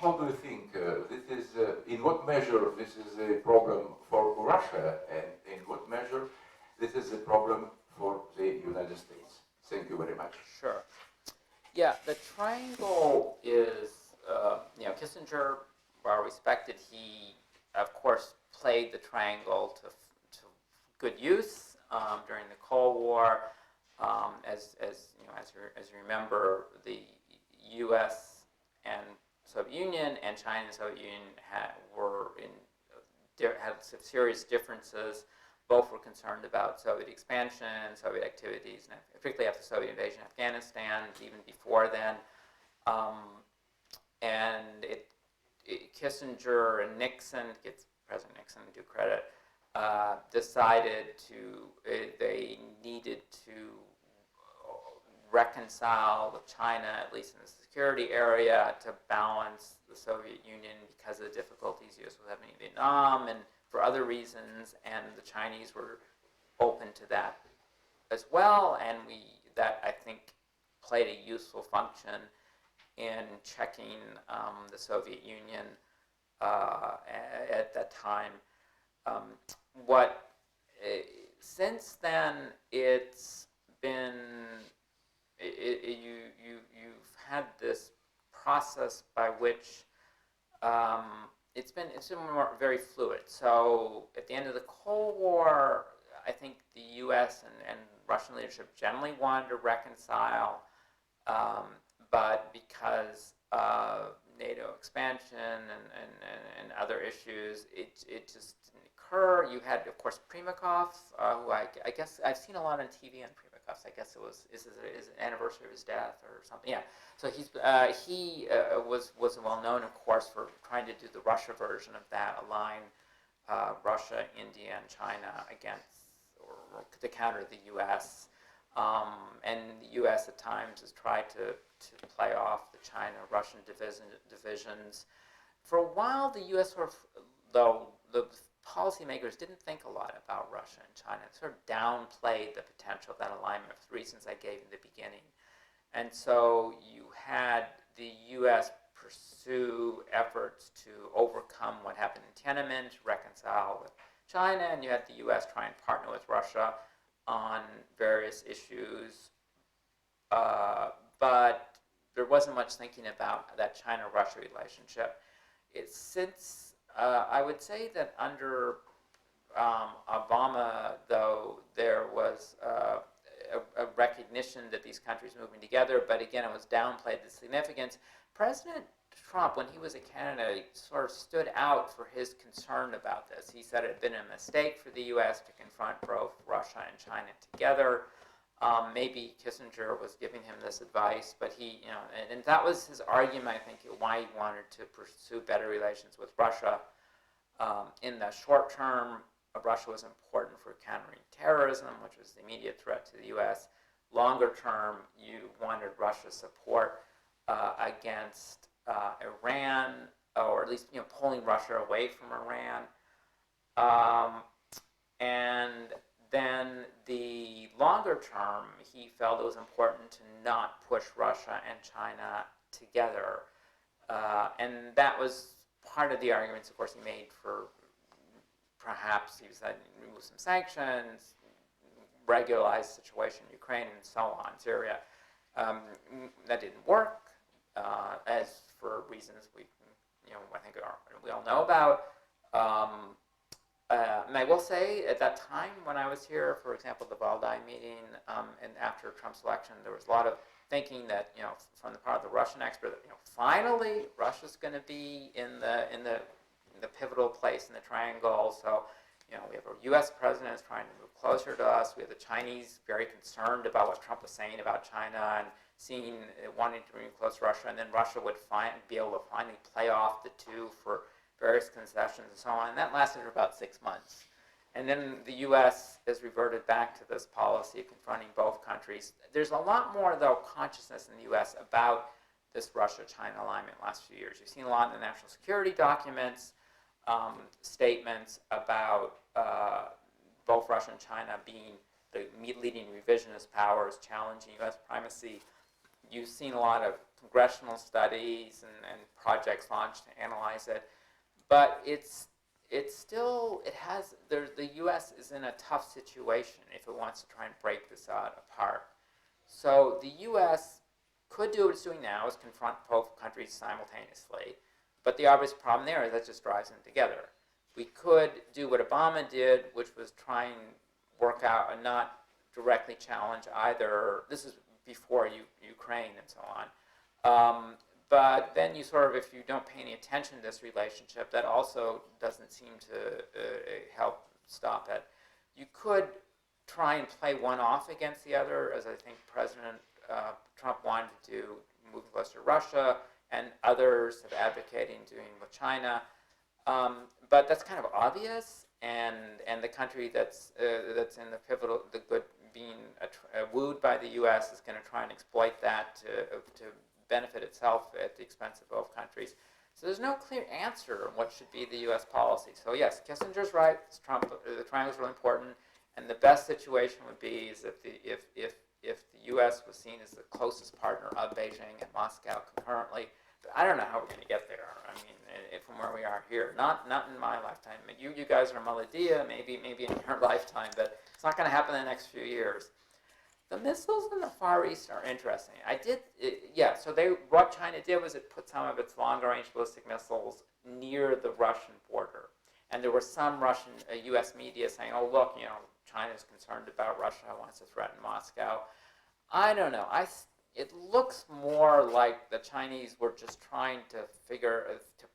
how do you think this is, in what measure this is a problem for Russia, and in what measure this is a problem for the United States? Thank you very much. Sure. Yeah, the triangle is, Kissinger, well respected, he, of course, played the triangle to good use during the Cold War. As you remember, the U.S. and Soviet Union and China and Soviet Union had some serious differences. Both were concerned about Soviet expansion, Soviet activities, and particularly after the Soviet invasion of Afghanistan, even before then. Kissinger and Nixon, gives President Nixon due credit, decided they needed to reconcile with China, at least in the security area, to balance the Soviet Union because of the difficulties the U.S. was having in Vietnam and for other reasons, and the Chinese were open to that as well, and that I think played a useful function in checking the Soviet Union at that time. Since then, it's been you've had this process by which it's been very fluid. So at the end of the Cold War, I think the U.S. and Russian leadership generally wanted to reconcile, but because of NATO expansion and other issues, it just didn't occur. You had, of course, Primakov, who I guess I've seen a lot on TV on Primakov's. I guess it was is an anniversary of his death or something. Yeah. So he was well known, of course, for trying to do the Russia version of that, align Russia, India, and China against or to counter the U.S. And the U.S. at times has tried to play off the China-Russian divisions. For a while, the U.S. though the policymakers didn't think a lot about Russia and China. It sort of downplayed the potential of that alignment for the reasons I gave in the beginning. And so you had the U.S. pursue efforts to overcome what happened in Tiananmen, to reconcile with China, and you had the U.S. try and partner with Russia on various issues. But there wasn't much thinking about that China-Russia relationship. I would say that under Obama, though, there was a recognition that these countries were moving together, but again, it was downplayed the significance. President Trump, when he was a candidate, sort of stood out for his concern about this. He said it had been a mistake for the U.S. to confront both Russia and China together. Maybe Kissinger was giving him this advice, but and that was his argument, I think, why he wanted to pursue better relations with Russia. In the short term, Russia was important for countering terrorism, which was the immediate threat to the U.S. Longer term, you wanted Russia's support against Iran, or at least pulling Russia away from Iran. And then the longer term, he felt it was important to not push Russia and China together. And that was part of the arguments, of course, he made for perhaps he said remove some sanctions, regularize the situation in Ukraine, and so on, Syria. That didn't work, as for reasons I think we all know about. And I will say, at that time when I was here, for example, the Valdai meeting, and after Trump's election, there was a lot of thinking that, from the part of the Russian expert, that finally Russia's going to be in the pivotal place in the triangle. So, we have a U.S. president who's trying to move closer to us. We have the Chinese very concerned about what Trump was saying about China and wanting to move close to Russia, and then Russia would be able to finally play off the two for various concessions and so on. And that lasted for about 6 months. And then the U.S. has reverted back to this policy of confronting both countries. There's a lot more, though, consciousness in the U.S. about this Russia-China alignment in the last few years. You've seen a lot in the national security documents, statements about both Russia and China being the leading revisionist powers, challenging U.S. primacy. You've seen a lot of congressional studies and projects launched to analyze it, but the U.S. is in a tough situation if it wants to try and break this apart. So the U.S. could do what it's doing now, is confront both countries simultaneously, but the obvious problem there is that just drives them together. We could do what Obama did, which was try and work out and not directly challenge either. This is before Ukraine and so on. But then you sort of, if you don't pay any attention to this relationship, that also doesn't seem to help stop it. You could try and play one off against the other, as I think President Trump wanted to do, move closer to Russia, and others have advocated doing with China. But that's kind of obvious, and the country that's in the pivotal, the good, being wooed by the U.S. is going to try and exploit that to benefit itself at the expense of both countries. So there's no clear answer on what should be the U.S. policy. So yes, Kissinger's right. Trump, the triangle is really important, and the best situation would be is if the U.S. was seen as the closest partner of Beijing and Moscow concurrently. But I don't know how we're going to get there. I mean, from where we are here, not in my lifetime. You guys are Maladia, maybe in your lifetime, but it's not going to happen in the next few years. The missiles in the Far East are interesting. So what China did was it put some of its longer-range ballistic missiles near the Russian border, and there were some Russian U.S. media saying, "Oh, look, China's concerned about Russia, wants to threaten Moscow." I don't know. It looks more like the Chinese were just trying to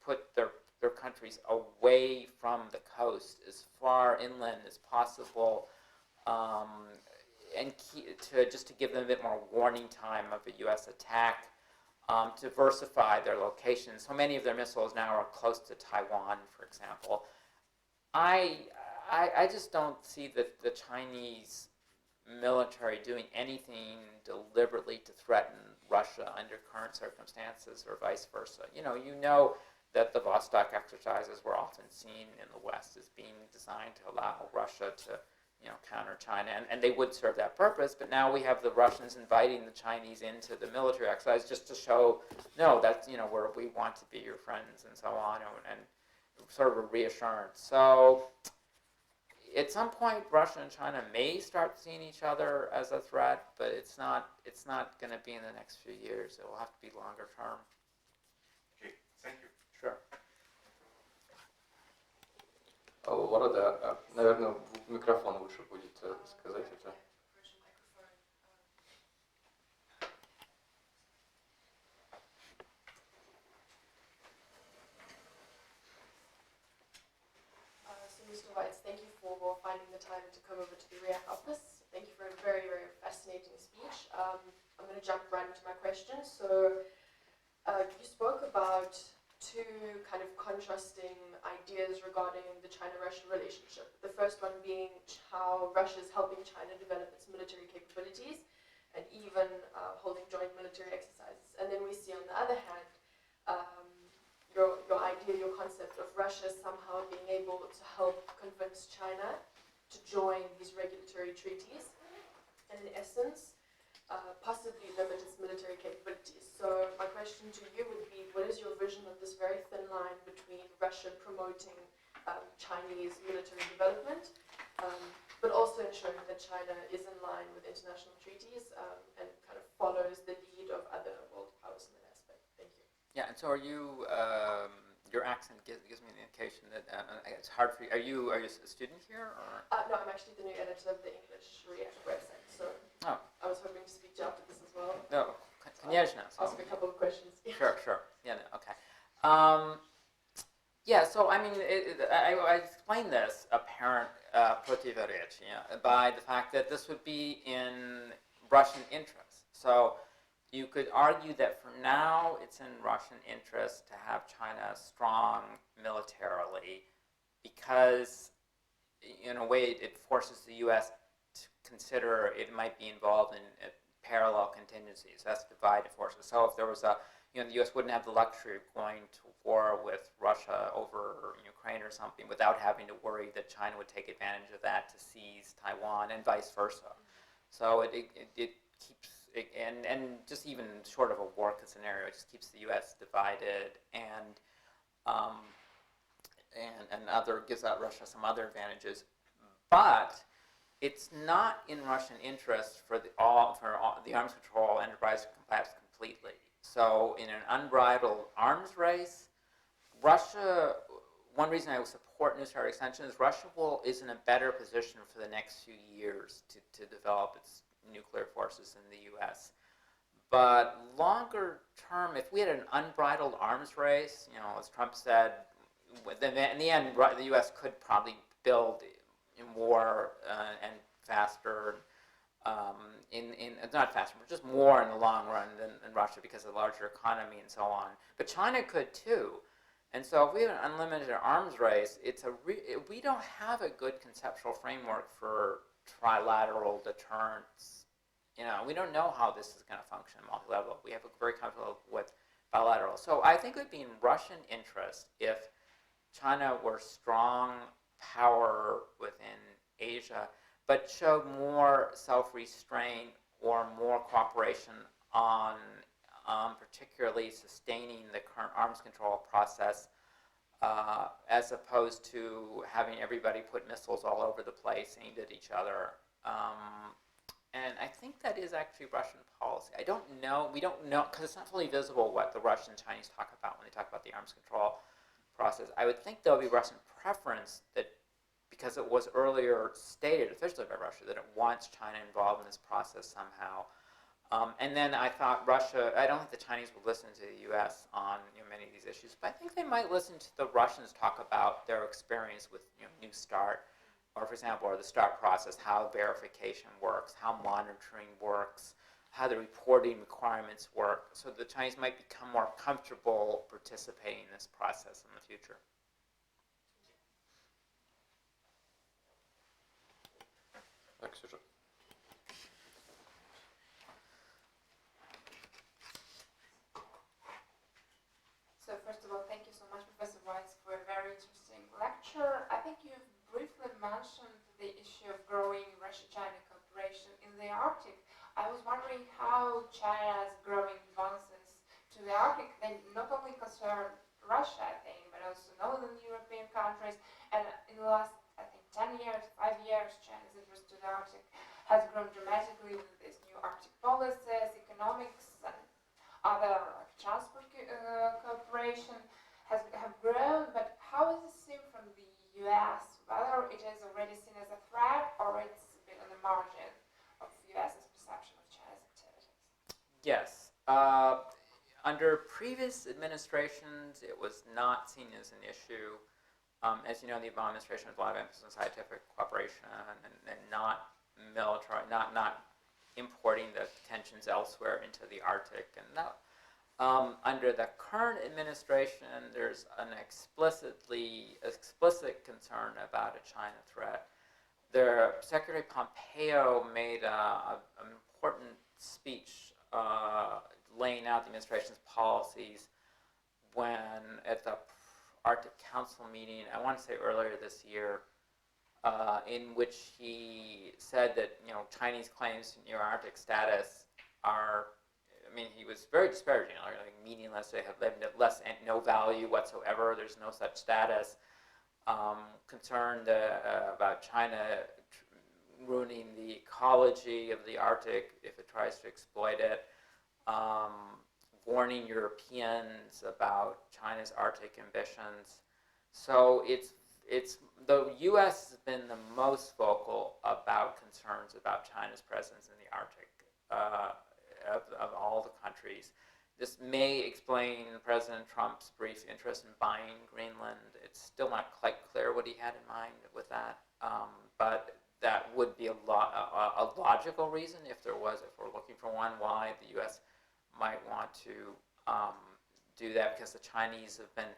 put their countries away from the coast as far inland as possible, and just to give them a bit more warning time of a U.S. attack, to diversify their locations. So many of their missiles now are close to Taiwan, for example. I just don't see the Chinese military doing anything deliberately to threaten Russia under current circumstances or vice versa. You know that the Vostok exercises were often seen in the West as being designed to allow Russia to counter China, and they would serve that purpose, but now we have the Russians inviting the Chinese into the military exercise just to show, no, that's, we want to be your friends and so on, and sort of a reassurance. So at some point, Russia and China may start seeing each other as a threat, but it's not going to be in the next few years. It will have to be longer term. Okay, thank you. Sure. Лорада, наверное, в микрофон лучше будет сказать это. Mr. Weitz, thank you for finding the time to come over to the REACT office. Thank you for a very, very fascinating speech. I'm going to jump right into my questions. So you spoke about two kind of contrasting ideas regarding the China-Russia relationship. The first one being how Russia is helping China develop its military capabilities and even holding joint military exercises. And then we see on the other hand, your idea, your concept of Russia somehow being able to help convince China to join these regulatory treaties, and in essence, possibly limit its military capabilities. So my question to you would be, what is your vision of this very thin line between Russia promoting Chinese military development, but also ensuring that China is in line with international treaties and kind of follows the lead of other world powers in that aspect? Thank you. Yeah, and so are you, your accent gives me an indication that it's hard for you. Are you a student here? Or? No, I'm actually the new editor of the English REACT website, so I was hoping to speak to you after this as well. No, конечно. Ask a couple of questions. Sure. Yeah, no, okay. So I mean, I explained this apparent противоречие by the fact that this would be in Russian interest. So you could argue that for now it's in Russian interest to have China strong militarily because, in a way, it forces the U.S. to consider it might be involved in parallel contingencies. That's divided forces. So if there was the U.S. wouldn't have the luxury of going to war with Russia over Ukraine or something without having to worry that China would take advantage of that to seize Taiwan and vice versa. So it and just even short of a war scenario, it just keeps the U.S. divided and gives out Russia some other advantages. But it's not in Russian interest for the arms control enterprise to collapse completely. So in an unbridled arms race, Russia, one reason I would support New START extension is Russia is in a better position for the next few years to develop its nuclear forces in the U.S. But longer term, if we had an unbridled arms race, as Trump said, then in the end, the U.S. could probably build more and faster, not faster, but just more in the long run than Russia because of the larger economy and so on. But China could too. And so if we have an unlimited arms race, we don't have a good conceptual framework for trilateral deterrence. We don't know how this is going to function multi-level. We have a very comfortable with bilateral. So I think it would be in Russian interest if China were strong power within Asia, but showed more self-restraint or more cooperation on particularly sustaining the current arms control process, as opposed to having everybody put missiles all over the place aimed at each other. And I think that is actually Russian policy. I don't know, we don't know, because it's not fully visible what the Russian and Chinese talk about when they talk about the arms control process. I would think there'll be Russian preference that, because it was earlier stated officially by Russia that it wants China involved in this process somehow. And then I thought Russia, I don't think the Chinese would listen to the U.S. on many of these issues, but I think they might listen to the Russians talk about their experience with New START, or for example, or the START process, how verification works, how monitoring works, how the reporting requirements work, so the Chinese might become more comfortable participating in this process in the future. So first of all, thank you so much, Professor Weitz, for a very interesting lecture. I think you've briefly mentioned the issue of growing Russia-China cooperation in the Arctic. I was wondering how China's growing advances to the Arctic, they not only concern Russia, I think, but also northern European countries. And in the last, I think, 10 years, 5 years, China's interest to the Arctic has grown dramatically with these new Arctic policies, economics, and other transport cooperation have grown. But how is it seen from the U.S., whether it is already seen as a threat or it's been on the margin of the U.S.'s perception of China's activities? Yes. Under previous administrations, it was not seen as an issue. As you know, the Obama administration has a lot of emphasis on scientific cooperation and not military, not importing the tensions elsewhere into the Arctic. And that, under the current administration, there's an explicit concern about a China threat. Secretary Pompeo made an important speech laying out the administration's policies when at the Arctic Council meeting, I want to say earlier this year, in which he said that Chinese claims to Arctic status are, he was very disparaging, like meaningless. They have less and no value whatsoever. There's no such status. Concerned about China ruining the ecology of the Arctic if it tries to exploit it. Warning Europeans about China's Arctic ambitions. So the U.S. has been the most vocal about concerns about China's presence in the Arctic of all the countries. This may explain President Trump's brief interest in buying Greenland. It's still not quite clear what he had in mind with that, but that would be a logical reason if we're looking for one, why the U.S. might want to do that, because the Chinese have been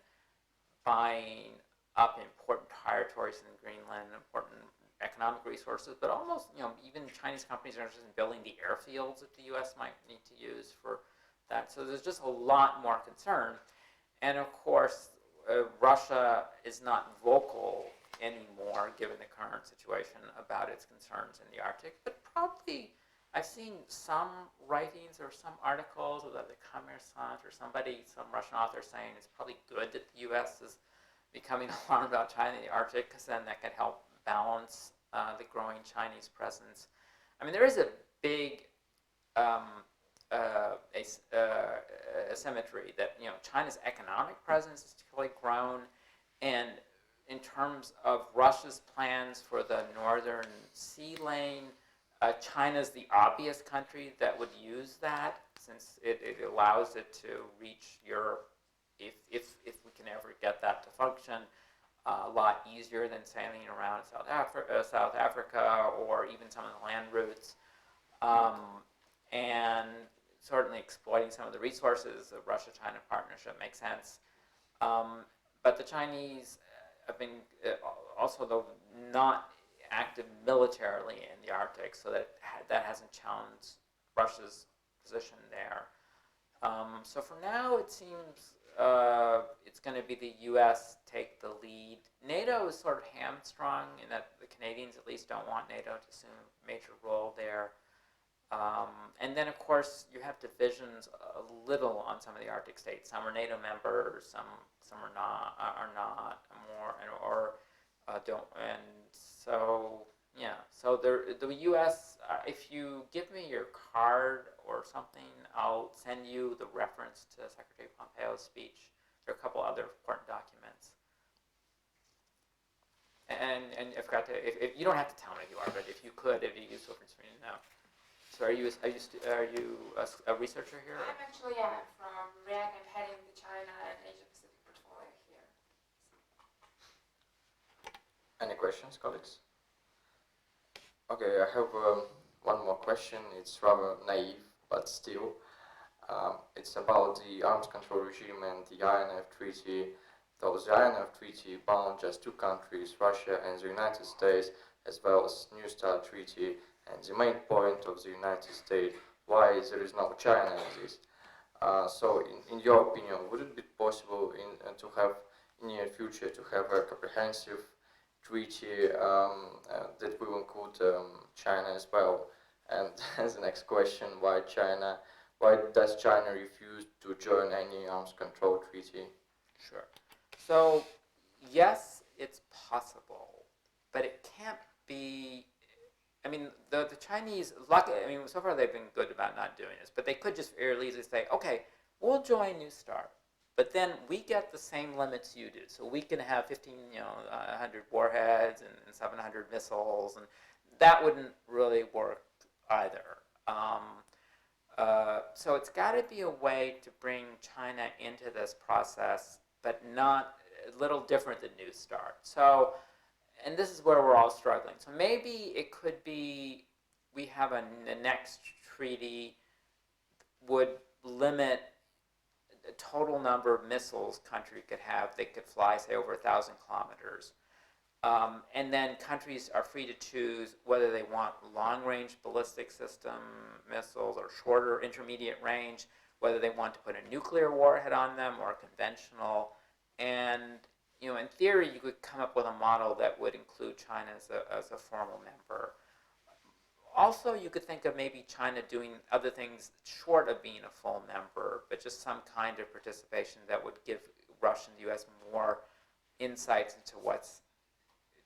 buying up important territories in Greenland, important economic resources, but almost, even Chinese companies are interested in building the airfields that the U.S. might need to use for that. So there's just a lot more concern. And of course, Russia is not vocal anymore, given the current situation, about its concerns in the Arctic, but probably I've seen some writings or some articles of the Kommersant or somebody, some Russian author saying it's probably good that the U.S. is becoming alarmed about China in the Arctic because then that could help balance the growing Chinese presence. I mean, there is a big asymmetry that, you know, China's economic presence has really grown, and in terms of Russia's plans for the northern sea lane, China's the obvious country that would use that, since it allows it to reach Europe, if we can ever get that to function, a lot easier than sailing around South Africa or even some of the land routes, and certainly exploiting some of the resources of Russia-China partnership makes sense. But the Chinese have been also, though, not active militarily in the Arctic, so that hasn't challenged Russia's position there. So for now, it seems it's going to be the U.S. take the lead. NATO is sort of hamstrung in that the Canadians at least don't want NATO to assume a major role there. And then, of course, you have divisions a little on some of the Arctic states. Some are NATO members, some are not more, or don't. And so, yeah. So the U.S. If you give me your card or something, I'll send you the reference to Secretary Pompeo's speech. There are a couple other important documents. And I forgot to. If you don't have to tell me who you are, but if you could, it'd be useful for me to know. So are you a researcher here? I'm actually, yeah, I'm from REAC. I'm heading the China and Asia Pacific portfolio here. Any questions, colleagues? Okay, I have one more question. It's rather naive, but still. It's about the arms control regime and the INF Treaty. Though the INF Treaty bound just two countries, Russia and the United States, as well as New START Treaty, and the main point of the United States, why there is no China in this. So in your opinion, would it be possible to have in the near future to have a comprehensive treaty that will include China as well? And as the next question, why does China refuse to join any arms control treaty? Sure. So, yes, it's possible, but it can't be. I mean, the Chinese, so far they've been good about not doing this, but they could just fairly easily say, okay, we'll join New START, but then we get the same limits you do. So we can have 100 warheads and 700 missiles, and that wouldn't really work either. So it's got to be a way to bring China into this process, but not a little different than New START. So, and this is where we're all struggling. So maybe it could be we have the next treaty would limit the total number of missiles country could have. They could fly, say, over 1,000 kilometers. And then countries are free to choose whether they want long-range ballistic system missiles or shorter intermediate range, whether they want to put a nuclear warhead on them or conventional. And in theory, you could come up with a model that would include China as a formal member. Also, you could think of maybe China doing other things short of being a full member, but just some kind of participation that would give Russia and the U.S. more insights into what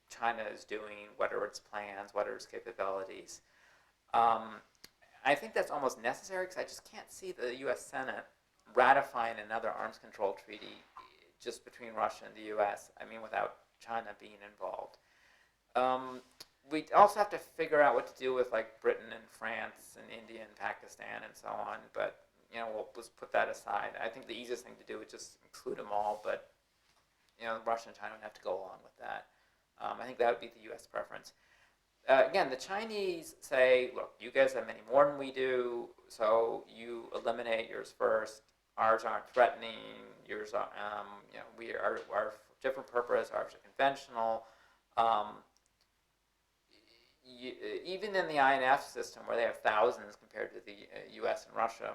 China is doing, what are its plans, what are its capabilities. I think that's almost necessary because I just can't see the U.S. Senate ratifying another arms control treaty just between Russia and the U.S., without China being involved. We also have to figure out what to do with Britain and France and India and Pakistan and so on, but we'll just put that aside. I think the easiest thing to do is just include them all, but Russia and China would have to go along with that. I think that would be the U.S. preference. Again, the Chinese say, look, you guys have many more than we do, so you eliminate yours first. Ours aren't threatening. Yours are, we are for different purpose. Ours are conventional. Even in the INF system, where they have thousands compared to the U.S. and Russia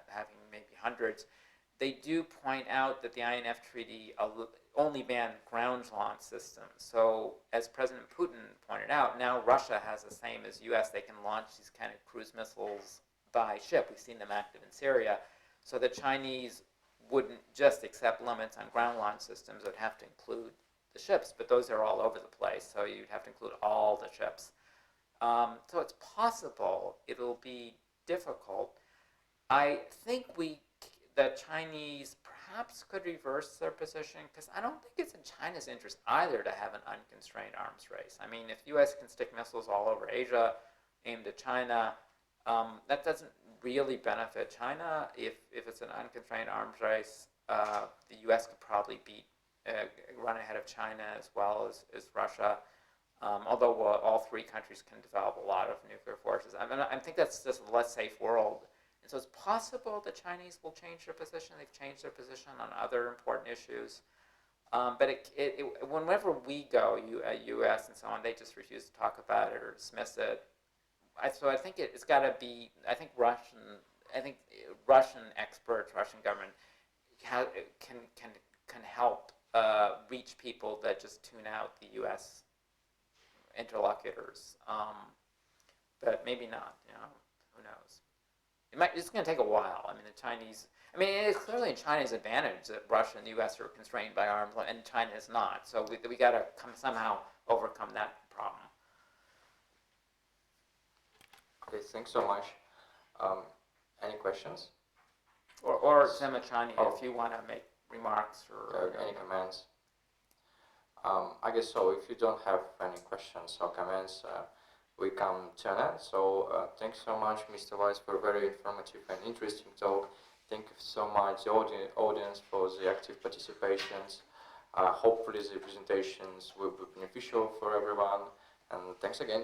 having maybe hundreds, they do point out that the INF Treaty only banned ground launch systems. So as President Putin pointed out, now Russia has the same as US. They can launch these kind of cruise missiles by ship. We've seen them active in Syria. So the Chinese wouldn't just accept limits on ground launch systems. It would have to include the ships, but those are all over the place. So you'd have to include all the ships. So it's possible it'll be difficult. I think the Chinese perhaps could reverse their position, because I don't think it's in China's interest either to have an unconstrained arms race. I mean, if U.S. can stick missiles all over Asia aimed at China, that doesn't really benefit China. If it's an unconstrained arms race, the U.S. could probably run ahead of China as well as Russia. Although all three countries can develop a lot of nuclear forces. I think that's just a less safe world. And so it's possible the Chinese will change their position. They've changed their position on other important issues. But whenever we go, U.S. and so on, they just refuse to talk about it or dismiss it. So I think it's got to be. I think Russian experts, Russian government can help reach people that just tune out the U.S. interlocutors. But maybe not. Who knows? It's going to take a while. I mean, the Chinese. I mean, it's clearly in China's advantage that Russia and the U.S. are constrained by arms, and China is not. So we got to somehow overcome that problem. Okay, thanks so much. Any questions? Or Zemachani, if you want to make remarks or any comments? I guess so. If you don't have any questions or comments, we come to an end. So thanks so much, Mr. Weitz, for a very informative and interesting talk. Thank you so much, the audience, for the active participations. Hopefully the presentations will be beneficial for everyone. And thanks again.